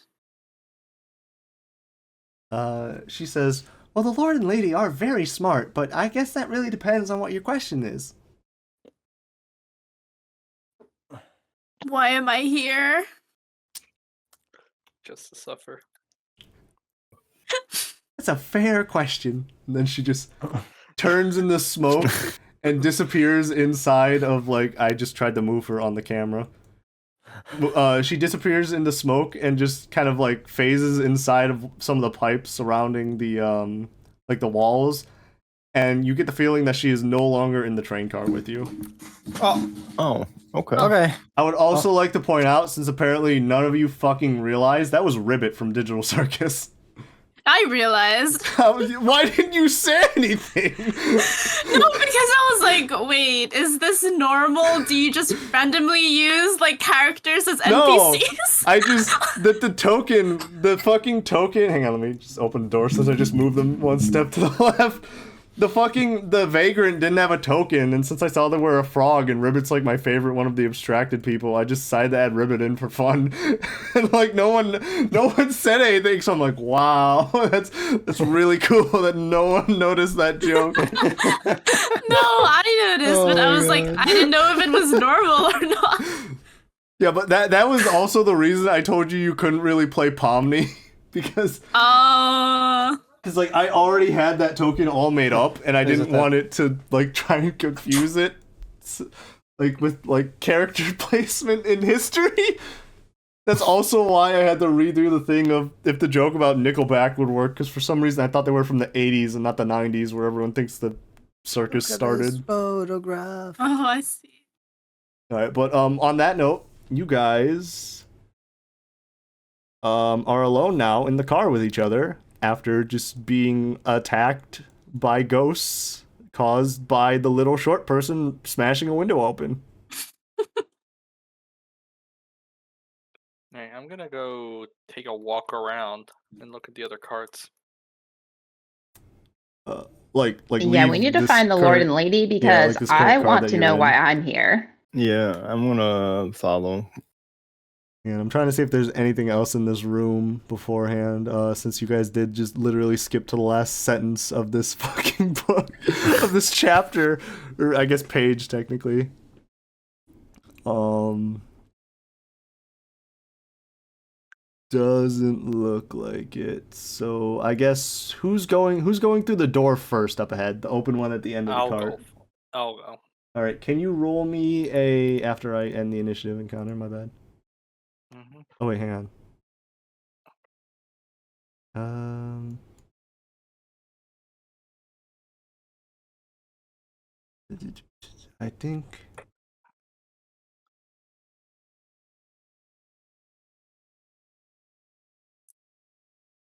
She says, well, the Lord and Lady are very smart, but I guess that really depends on what your question is. Why am I here? Just to suffer. That's a fair question. And then she just turns in the smoke and disappears inside of, like, I just tried to move her on the camera. She disappears in the smoke and just kind of, like, phases inside of some of the pipes surrounding the, like, the walls. And you get the feeling that she is no longer in the train car with you. Oh, okay. Okay. I would also like to point out, since apparently none of you fucking realized, that was Ribbit from Digital Circus. I realized. Why didn't you say anything? No, because I was like, wait, is this normal? Do you just randomly use, like, characters as NPCs? No, I just, the fucking token, hang on, let me just open the door since I just moved them one step to the left. The Vagrant didn't have a token, and since I saw they were a frog, and Ribbit's like my favorite one of the abstracted people, I just decided to add Ribbit in for fun. And like no one said anything, so I'm like, wow, that's really cool that no one noticed that joke. No, I noticed, but I was like, I didn't know if it was normal or not. Yeah, but that was also the reason I told you couldn't really play Pomni, because like I already had that token all made up, and I didn't want it to like try and confuse it, like with like character placement in history. That's also why I had to redo the thing of if the joke about Nickelback would work, because for some reason I thought they were from the 80s and not the 90s, where everyone thinks the circus started. Photograph. Oh, I see. All right, but on that note, you guys are alone now in the car with each other after just being attacked by ghosts caused by the little short person smashing a window open. Hey, I'm gonna go take a walk around and look at the other carts. Like Yeah, we need to find the Lord and Lady because I want to know why I'm here. Yeah, I'm gonna follow. And I'm trying to see if there's anything else in this room beforehand, since you guys did just literally skip to the last sentence of this fucking book, of this chapter, or I guess page, technically. Doesn't look like it. So I guess who's going through the door first up ahead, the open one at the end of the cart? I'll go. All right, can you roll me after I end the initiative encounter? My bad. Mm-hmm. Oh wait, hang on. I think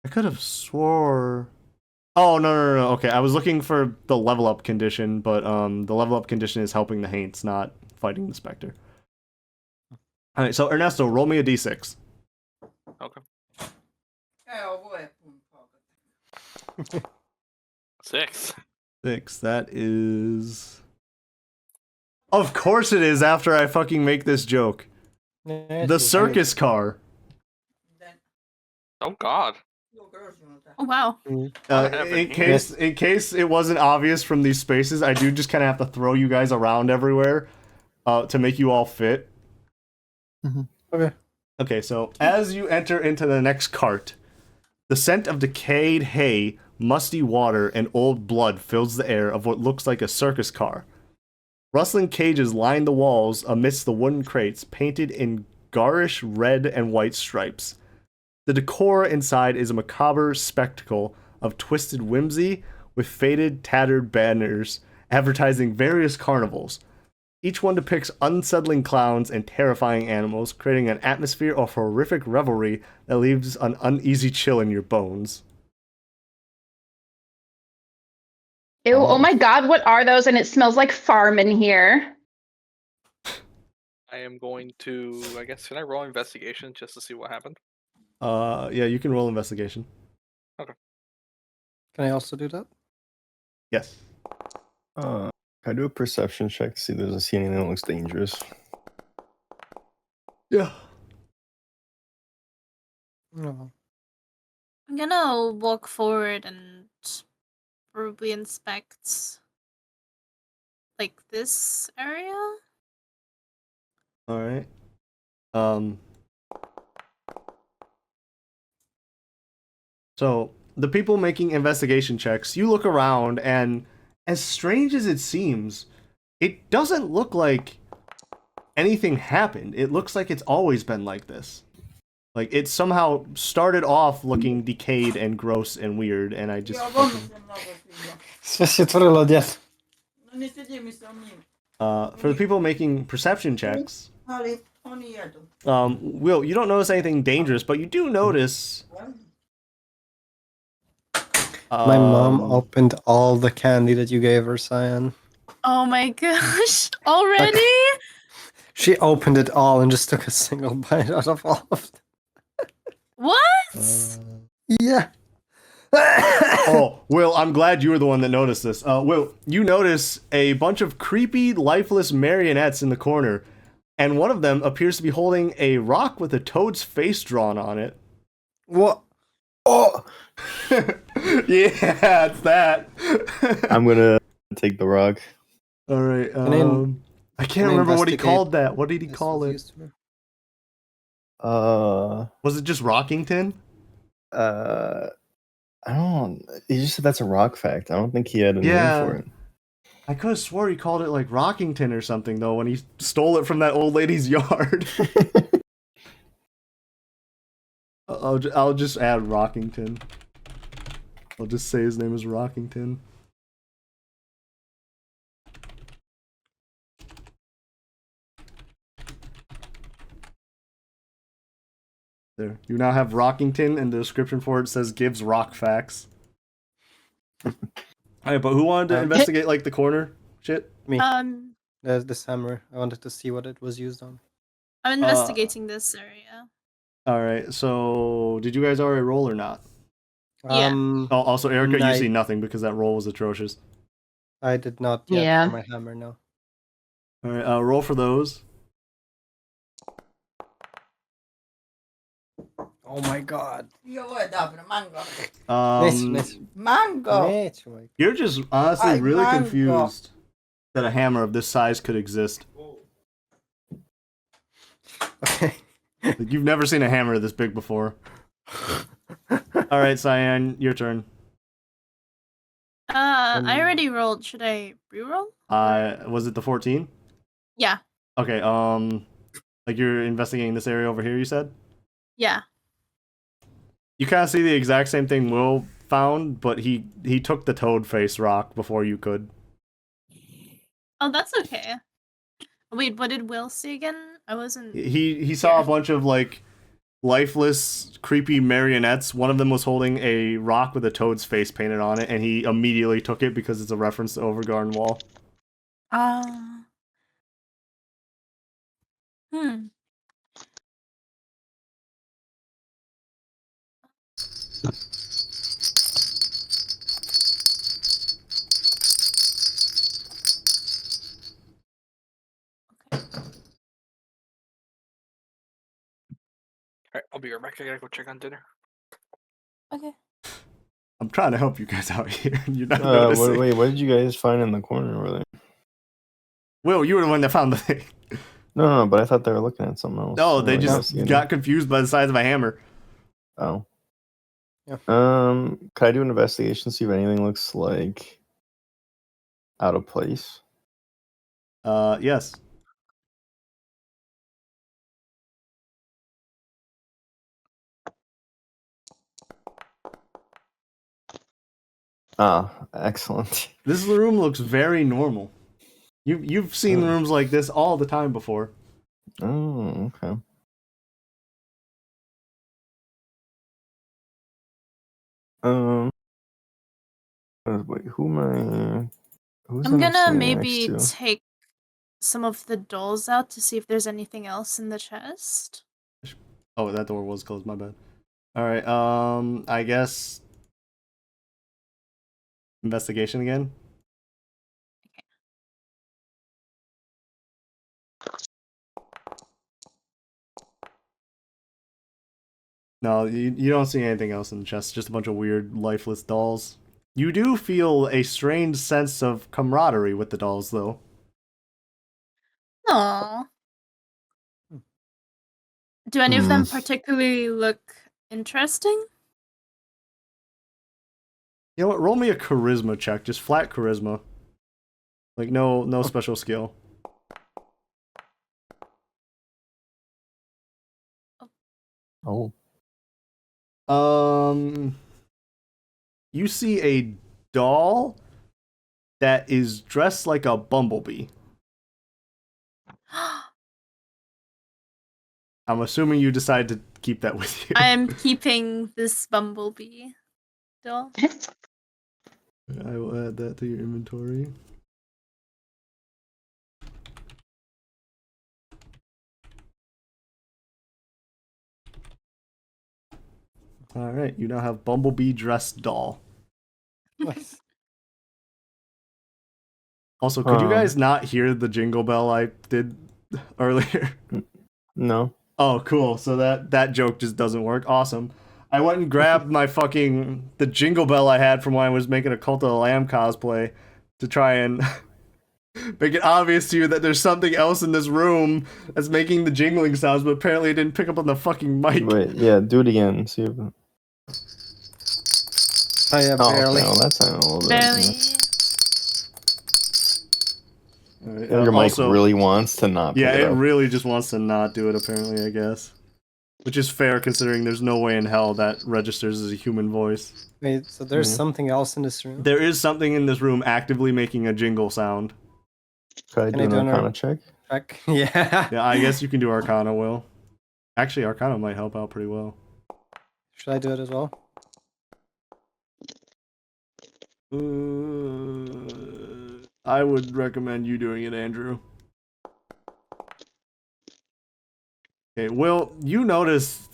I could have swore. Oh no. Okay, I was looking for the level up condition, but the level up condition is helping the Haints, not fighting the Spectre. All right, so Ernesto, roll me a d6. Okay. 6. 6. That is. Of course it is. After I fucking make this joke, the circus car. Oh God. Oh wow. I have an In case it wasn't obvious from these spaces, I do just kind of have to throw you guys around everywhere to make you all fit. Okay. Okay, so as you enter into the next cart, the scent of decayed hay, musty water, and old blood fills the air of what looks like a circus car. Rustling cages line the walls amidst the wooden crates painted in garish red and white stripes. The decor inside is a macabre spectacle of twisted whimsy with faded, tattered banners advertising various carnivals. Each one depicts unsettling clowns and terrifying animals, creating an atmosphere of horrific revelry that leaves an uneasy chill in your bones. Ew, Oh. oh my god, what are those? And it smells like farm in here. I am going to. I guess can I roll investigation just to see what happened? Yeah, you can roll investigation. Can I also do that? Yes. Can I do a perception check to see if there's anything that looks dangerous? Yeah. No. I'm gonna walk forward and probably inspect like this area. All right. So the people making investigation checks, you look around, and as strange as it seems, it doesn't look like anything happened. It looks like it's always been like this. Like it somehow started off looking decayed and gross and weird, and I just for the people making perception checks, Will, you don't notice anything dangerous, but you do notice My mom opened all the candy that you gave her, Cyan. Oh my gosh! Already? She opened it all and just took a single bite out of all of them. What? Yeah. Oh, Will, I'm glad you were the one that noticed this. Will, you notice a bunch of creepy, lifeless marionettes in the corner, and one of them appears to be holding a rock with a toad's face drawn on it. What? Oh! Yeah, it's that. I'm gonna take the rock. All right. I can't can I remember what he investigate called that. What did he This call was it? used to- Was it just Rockington? I don't. He just said that's a rock fact. I don't think he had a Yeah. name for it. I could have swore he called it like Rockington or something though when he stole it from that old lady's yard. I'll just add Rockington. I'll just say his name is Rockington. There. You now have Rockington, and the description for it says gives rock facts. Alright, but who wanted to investigate like the corner shit? Me. This hammer. I wanted to see what it was used on. I'm investigating this area. Alright, so did you guys already roll or not? Yeah. Oh, also, Erica, you I- see nothing because that roll was atrocious. I did not yet Yeah. for my hammer, no. Alright, roll for those. Oh my god. Um, Mango. You're just honestly Ay, really mango. confused that a hammer of this size could exist. Okay. Like, you've never seen a hammer this big before. Alright, Cyan, your turn. I already rolled. Should I re-roll? Was it the 14? Yeah. Okay, like you're investigating this area over here, you said? Yeah. You kind of see the exact same thing Will found, but he took the toad face rock before you could. Oh, that's okay. Wait, what did Will see again? I wasn't. He saw a bunch of like lifeless, creepy marionettes. One of them was holding a rock with a toad's face painted on it, and he immediately took it because it's a reference to Overgarden Wall. Hmm. Alright, I'll be right back. I gotta go check on dinner. Okay. I'm trying to help you guys out here. You're not noticing. What did you guys find in the corner over there? Will, you were the one that found the thing. No, but I thought they were looking at something else. No, they Like just investigating. got confused by the size of a hammer. Oh. Yeah. Could I do an investigation, see if anything looks like out of place? Yes. Ah, excellent. This room looks very normal. You've seen Oh. rooms like this all the time before. Oh, okay. Wait, who am I? Who's I'm gonna standing maybe next to? take some of the dolls out to see if there's anything else in the chest. Oh, that door was closed. My bad. All right. I guess investigation again. No, you don't see anything else in the chest. Just a bunch of weird, lifeless dolls. You do feel a strange sense of camaraderie with the dolls, though. Aww. Do any of them Hmm. particularly look interesting? You know what? Roll me a charisma check. Just flat charisma. Like no special skill. Oh. You see a doll that is dressed like a bumblebee. I'm assuming you decide to keep that with you. I'm keeping this bumblebee doll. I will add that to your inventory. Alright, you now have Bumblebee dressed doll. Nice. Also, could you guys not hear the jingle bell I did earlier? No. Oh, cool. So that joke just doesn't work. Awesome. I went and grabbed my the jingle bell I had from when I was making a Cult of the Lamb cosplay to try and make it obvious to you that there's something else in this room that's making the jingling sounds, but apparently it didn't pick up on the fucking mic. Wait, yeah, do it again. See if. Oh yeah, barely. Okay, well, that sounded a little bit. Barely. Alright, Yeah. Your mic also, really wants to not. yeah, pick it it up. really just wants to not do it, apparently, I guess. Which is fair considering there's no way in hell that registers as a human voice. Wait, so there's Yeah. something else in this room? There is something in this room actively making a jingle sound. Could I Can do I an do an Arcana check? Check. Yeah. Yeah, I guess you can do Arcana, Will. Actually, Arcana might help out pretty well. Should I do it as well? I would recommend you doing it, Andrew. Okay, Will, you notice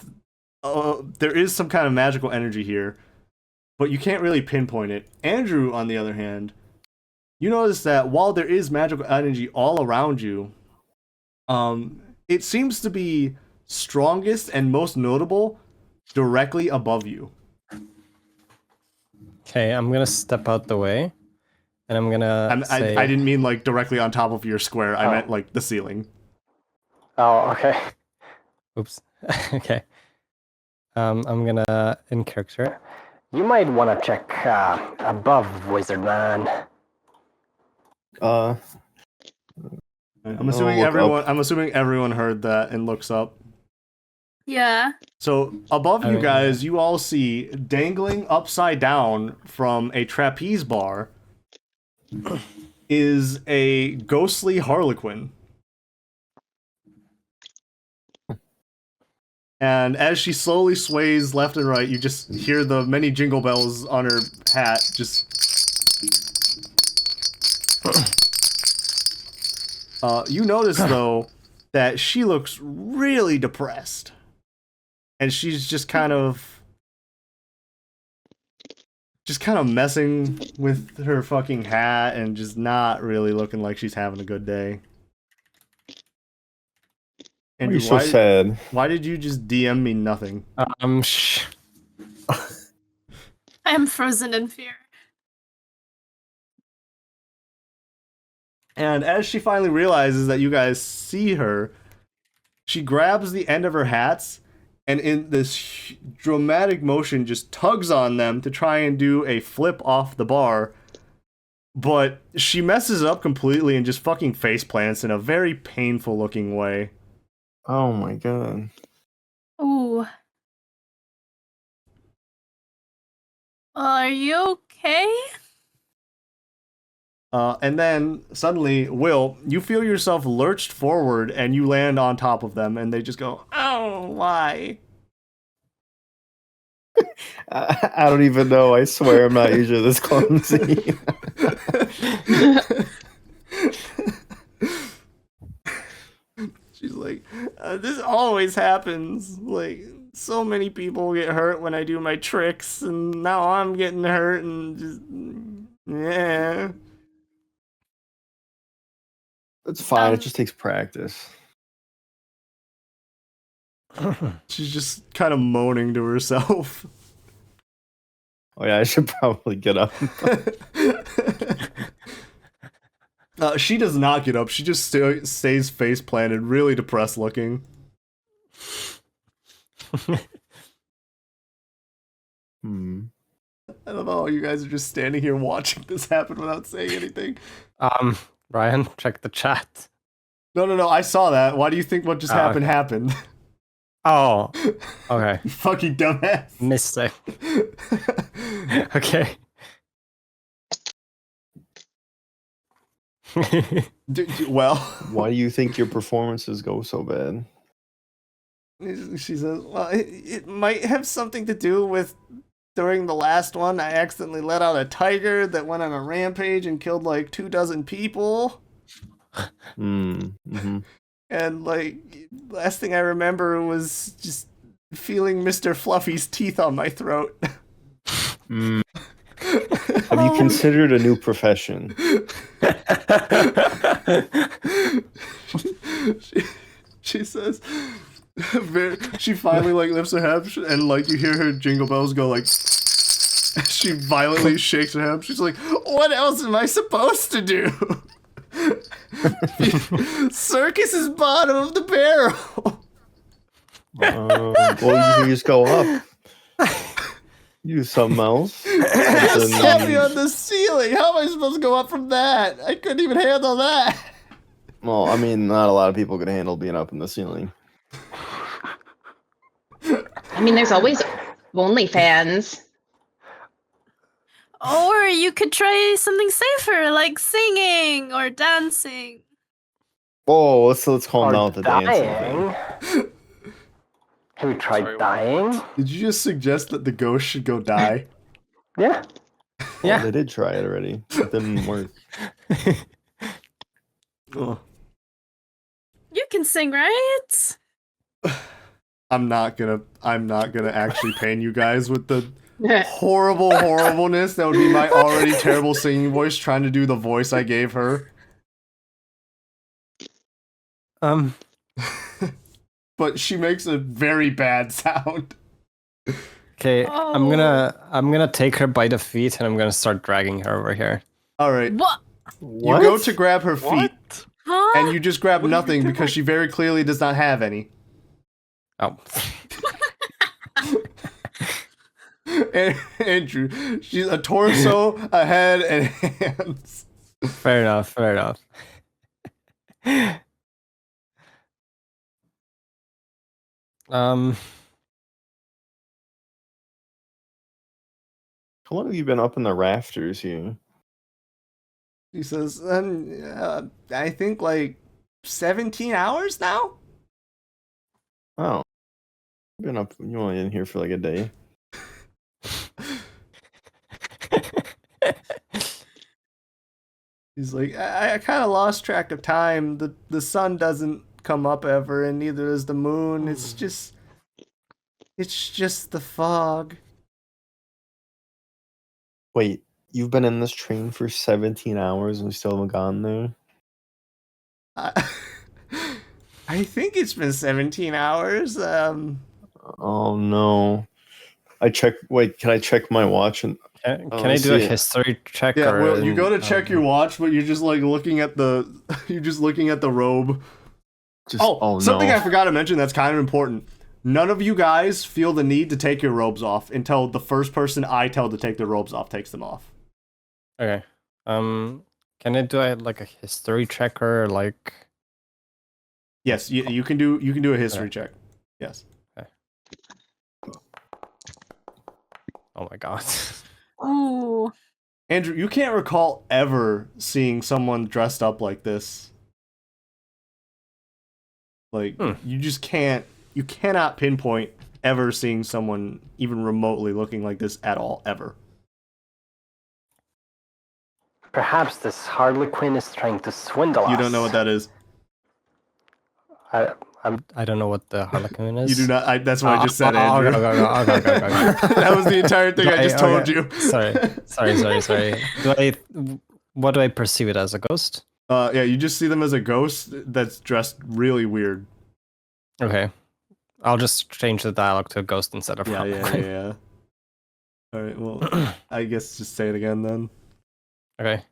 there is some kind of magical energy here, but you can't really pinpoint it. Andrew, on the other hand, you notice that while there is magical energy all around you, it seems to be strongest and most notable directly above you. Okay, I'm gonna step out the way, and I'm gonna say... I didn't mean like directly on top of your square. I Oh. meant like the ceiling. Oh, okay. Oops. Okay. I'm gonna in character. You might want to check above, Wizard Man. I'm assuming look everyone. up. I'm assuming everyone heard that and looks up. Yeah. So above I you mean, guys, you all see dangling upside down from a trapeze bar is a ghostly harlequin. And as she slowly sways left and right, you just hear the many jingle bells on her hat just... you notice, though, that she looks really depressed. And she's just kind of messing with her fucking hat and just not really looking like she's having a good day. Why are Andrew, you so sad? why did you just DM me nothing? I am frozen in fear. And as she finally realizes that you guys see her, she grabs the end of her hats and in this dramatic motion just tugs on them to try and do a flip off the bar. But she messes up completely and just fucking face plants in a very painful looking way. Oh my god. Ooh. Are you okay? And then suddenly, Will, you feel yourself lurched forward and you land on top of them and they just go, oh, why? I don't even know. I swear I'm not usually this clumsy. She's like, this always happens. Like, so many people get hurt when I do my tricks, and now I'm getting hurt, and just, yeah. It's fine. It just takes practice. She's just kind of moaning to herself. Oh yeah, I should probably get up. She does not get up. She just stays face planted, really depressed looking. I don't know. You guys are just standing here watching this happen without saying anything. Ryan, check the chat. No. I saw that. Why do you think what just happened okay. happened? Oh, okay. You fucking dumbass. Mistake. Okay. Well, why do you think your performances go so bad? She says, well, it might have something to do with during the last one, I accidentally let out a tiger that went on a rampage and killed like 24 people. Mm-hmm. And like, last thing I remember was just feeling Mr. Fluffy's teeth on my throat. Have you considered a new profession? She says, she finally like lifts her head and like you hear her jingle bells go like. She violently shakes her head. She's like, "What else am I supposed to do?" Circus is bottom of the barrel. Well, you just go up. Use something else. Just set me on the ceiling. How am I supposed to go up from that? I couldn't even handle that. Well, I mean, not a lot of people could handle being up in the ceiling. I mean, there's always OnlyFans. Or you could try something safer, like singing or dancing. Oh, let's calm Or down with the dying. dancing. Have you tried Sorry, what? dying? Did you just suggest that the ghost should go die? Yeah. Yeah, they did try it already. It didn't work. Oh. You can sing, right? I'm not gonna actually pain you guys with the horribleness that would be my already terrible singing voice trying to do the voice I gave her. But she makes a very bad sound. Okay, Oh. I'm gonna take her by the feet and I'm gonna start dragging her over here. All right. What? You go to grab her feet, Huh? and you just grab What are you nothing doing? because she very clearly does not have any. Oh. And Andrew, she's a torso, a head, and hands. Fair enough. How long have you been up in the rafters here? She says, I think like 17 hours now? Oh. You've been up, you only in here for like a day. He's like, I kind of lost track of time. The sun doesn't come up ever, and neither does the moon. It's just the fog. Wait, you've been in this train for 17 hours and we still haven't gone there? I think it's been 17 hours. Oh no. I check. Wait, can I check my watch? And Can Oh, I I do a see it. history check? Yeah, or well, you go to an, check your watch, but you're just like looking at the you're just looking at the robe. just Something no. I forgot to mention that's kind of important. None of you guys feel the need to take your robes off until the first person I tell to take their robes off takes them off. Okay. Can I do like a history check or like? Yes, you can do a history check. Yes. Oh my god. Ooh. Andrew, you can't recall ever seeing someone dressed up like this. Like you just can't. You cannot pinpoint ever seeing someone even remotely looking like this at all ever. Perhaps this Harlequin is trying to swindle us. You don't know what that is. I don't know what the Harlequin is. You do not. That's what I just said, Andrew. Okay. That was the entire thing I just told you. Sorry. What do I perceive it as, a ghost? Yeah, you just see them as a ghost that's dressed really weird. Okay. I'll just change the dialogue to a ghost instead of Harlequin. Yeah. All right. Well, I guess just say it again then. Okay.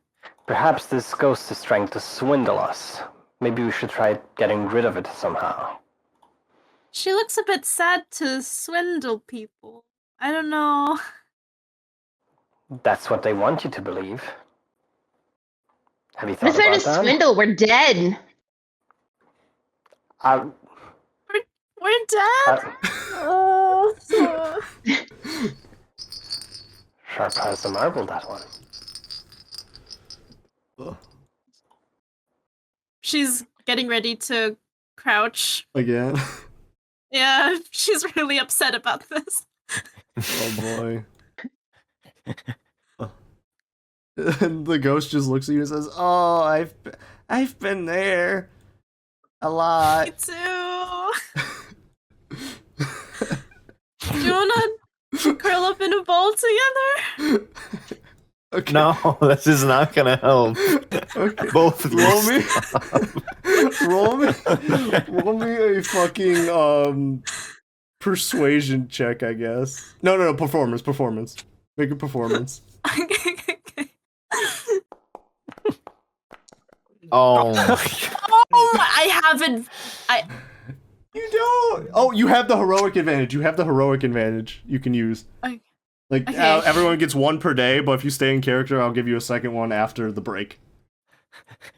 Perhaps this ghost is trying to swindle us. Maybe we should try getting rid of it somehow. She looks a bit sad to swindle people. I don't know. That's what they want you to believe. Have you What thought is there to about that? swindle? We're dead. We're dead. Oh. Sharp as a marble, that one. She's getting ready to crouch. Again. Yeah, she's really upset about this. Oh boy. And the ghost just looks at you and says, "Oh, I've been there a lot." Me too. Do you wanna curl up in a ball together? Okay. No, this is not gonna help. Okay. Both of you. Roll me a fucking persuasion check, I guess. No, performance. Make a performance. Okay. Oh. Oh, I haven't. You don't. Oh, you have the heroic advantage. You can use. Okay. Like Okay. everyone gets one per day, but if you stay in character, I'll give you a second one after the break.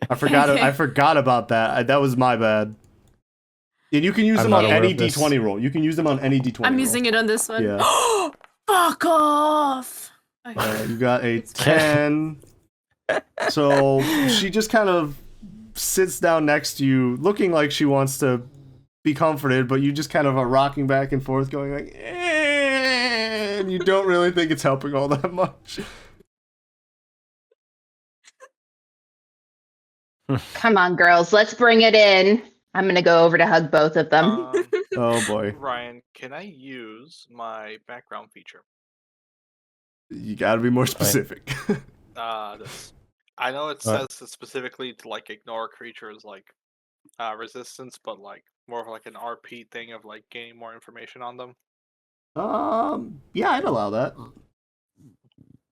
I forgot. Okay. I forgot about that. That was my bad. And you can use I'm them not on aware any of this. D20 roll. You can use them on any D20. I'm roll. using it on this one. Yeah. Fuck off. Okay. You got a 10. So she just kind of sits down next to you, looking like she wants to be comforted, but you just kind of are rocking back and forth, going like, and you don't really think it's helping all that much. Come on, girls. Let's bring it in. I'm going to go over to hug both of them. Oh boy. Ryan, can I use my background feature? You gotta be more specific. This. I know it says it specifically to like ignore creatures like resistance, but like more of like an RP thing of like gaining more information on them. Yeah, I'd allow that.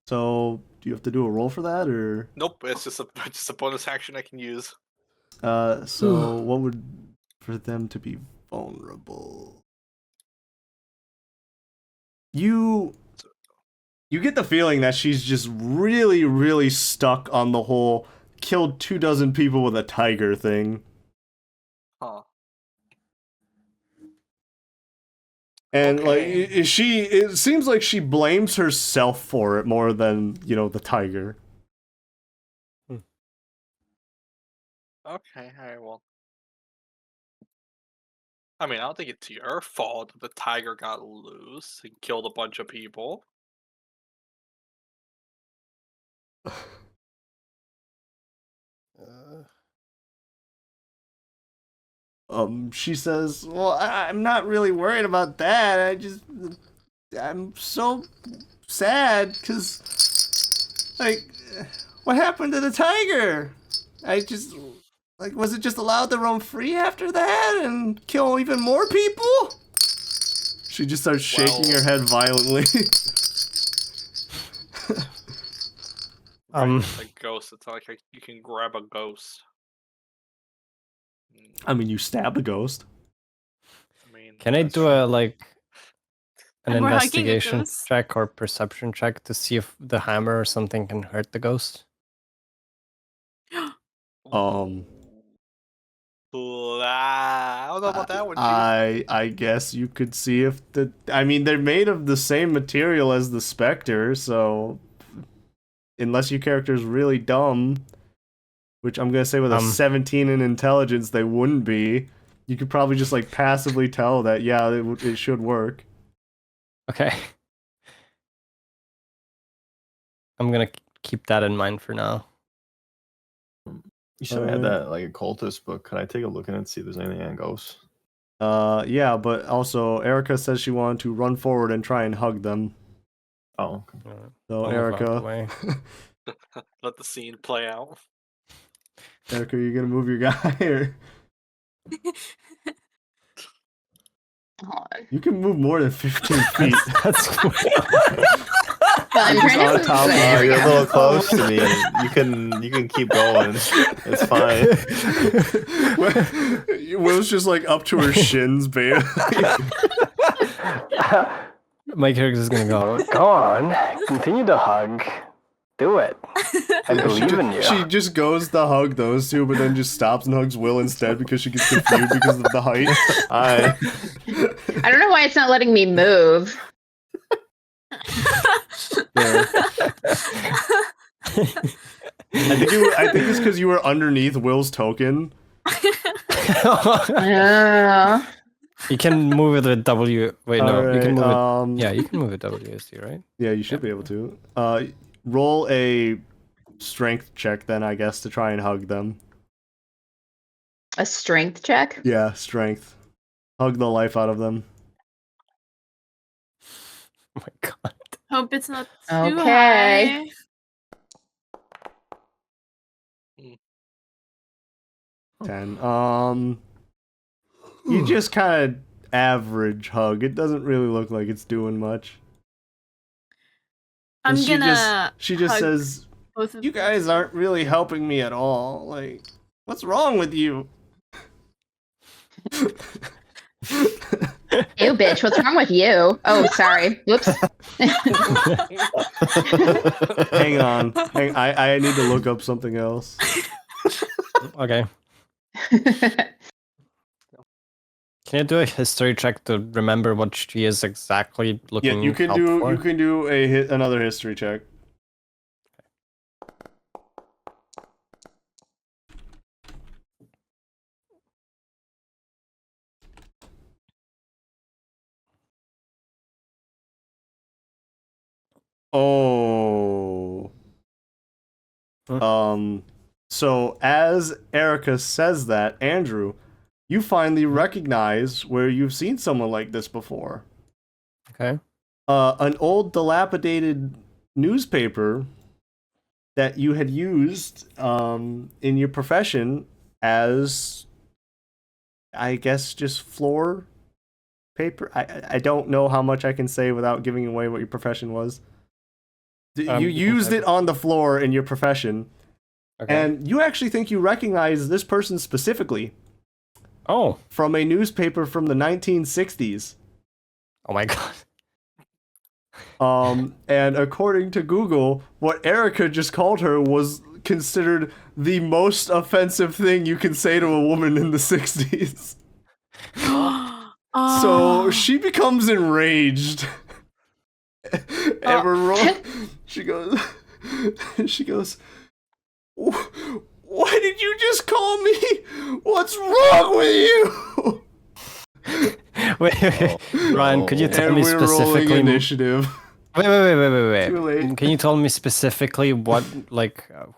So, do you have to do a roll for that, or? Nope, it's just a bonus action I can use. So what would for them to be vulnerable? You get the feeling that she's just really, really stuck on the whole killed 24 people with a tiger thing. Huh. And Okay. like it seems like she blames herself for it more than, the tiger. Okay, alright, well. I mean, I don't think it's your fault that the tiger got loose and killed a bunch of people. She says, "Well, I'm not really worried about that. I'm so sad because, like, what happened to the tiger? Was it just allowed to roam free after that and kill even more people?" She just starts shaking her head violently. A ghost. It's not like you can grab a ghost. I mean, you stab a ghost. I mean, Can I that's do true. an And we're hugging a investigation ghost. check or perception check to see if the hammer or something can hurt the ghost? I don't know about that one. Chief. I guess you could see if the. I mean, they're made of the same material as the Spectre, so unless your character's really dumb, which I'm gonna say with a 17 in intelligence, they wouldn't be. You could probably just like passively tell that it should work. Okay. I'm gonna keep that in mind for now. You should have had that like occultist book. Can I take a look at it and see if there's anything on ghosts? Yeah, but also Erica says she wanted to run forward and try and hug them. Oh, okay. So I'll move out of the Erica, way. Let the scene play out. Erica, are you gonna move your guy or? Hold on. You can move more than 15 feet. That's cool. I'm Just trying to on move top of there Oh, we you're a go. little close to me. You can keep going. It's fine. Will's just like up to her shins, barely. My character's gonna go. Go on, continue to hug. Do it. I believe in you. She just goes to hug those two, but then just stops and hugs Will instead because she gets confused because of the height. I I don't know why it's not letting me move. Yeah. I think it's because you were underneath Will's token. You can move it with W. Wait, no, you can move Alright, it. Yeah, you can move it WSD, right? Yeah, you should be able to. Roll a strength check then, I guess, to try and hug them. A strength check? Yeah, strength. Hug the life out of them. Oh my god. Hope it's not too Okay. high. Ten. You just kind of average hug. It doesn't really look like it's doing much. I'm And gonna She just hug says, both of "You guys aren't really helping me at all. Like, what's wrong with you?" Ew, bitch, what's wrong with you? Oh, sorry. Whoops. Hang on. I need to look up something else. Okay. Can you do a history check to remember what she is exactly looking Yeah, you can out do for? you can do another history check. Oh. So as Erica says that, Andrew, you finally recognize where you've seen someone like this before. Okay. An old dilapidated newspaper that you had used in your profession as, I guess, just floor paper. I don't know how much I can say without giving away what your profession was. You you can used type it on the floor in your profession, Okay. and you actually think you recognize this person specifically Oh. from a newspaper from the 1960s. Oh my god. And according to Google, what Erica just called her was considered the most offensive thing you can say to a woman in the 60s. Oh. So she becomes enraged. And she goes, "Why did you just call me? What's wrong with you?" Wait. Ryan, could you tell And me we're rolling specifically? initiative. Wait. Too late. Can you tell me specifically what,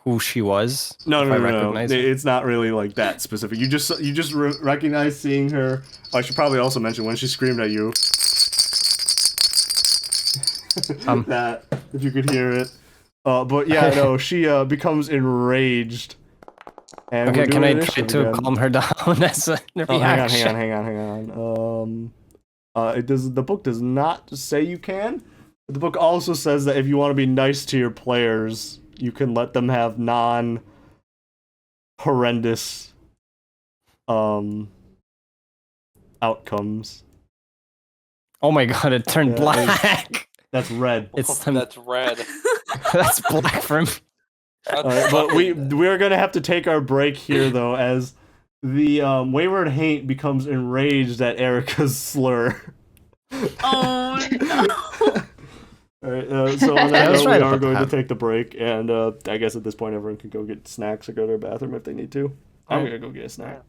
who she was? No, if I no. recognize her? It's not really like that specific. You just recognize seeing her. I should probably also mention when she screamed at you. That if you could hear it. But yeah, no, she becomes enraged. And Okay, we're can doing I try initiative to again. calm her down as a Oh, reaction? hang on. The book does not say you can. But the book also says that if you want to be nice to your players, you can let them have non-horrendous outcomes. Oh my god, it turned Yeah, black. That's red. It's That's red. that's black for me. That's But fucking- we're gonna have to take our break here though, as the Wayward Haint becomes enraged at Erica's slur. Oh no. Alright, so on I that was note, right we are about going to that. take the break, and I guess at this point everyone can go get snacks or go to their bathroom if they need to. I'm gonna go get a snack.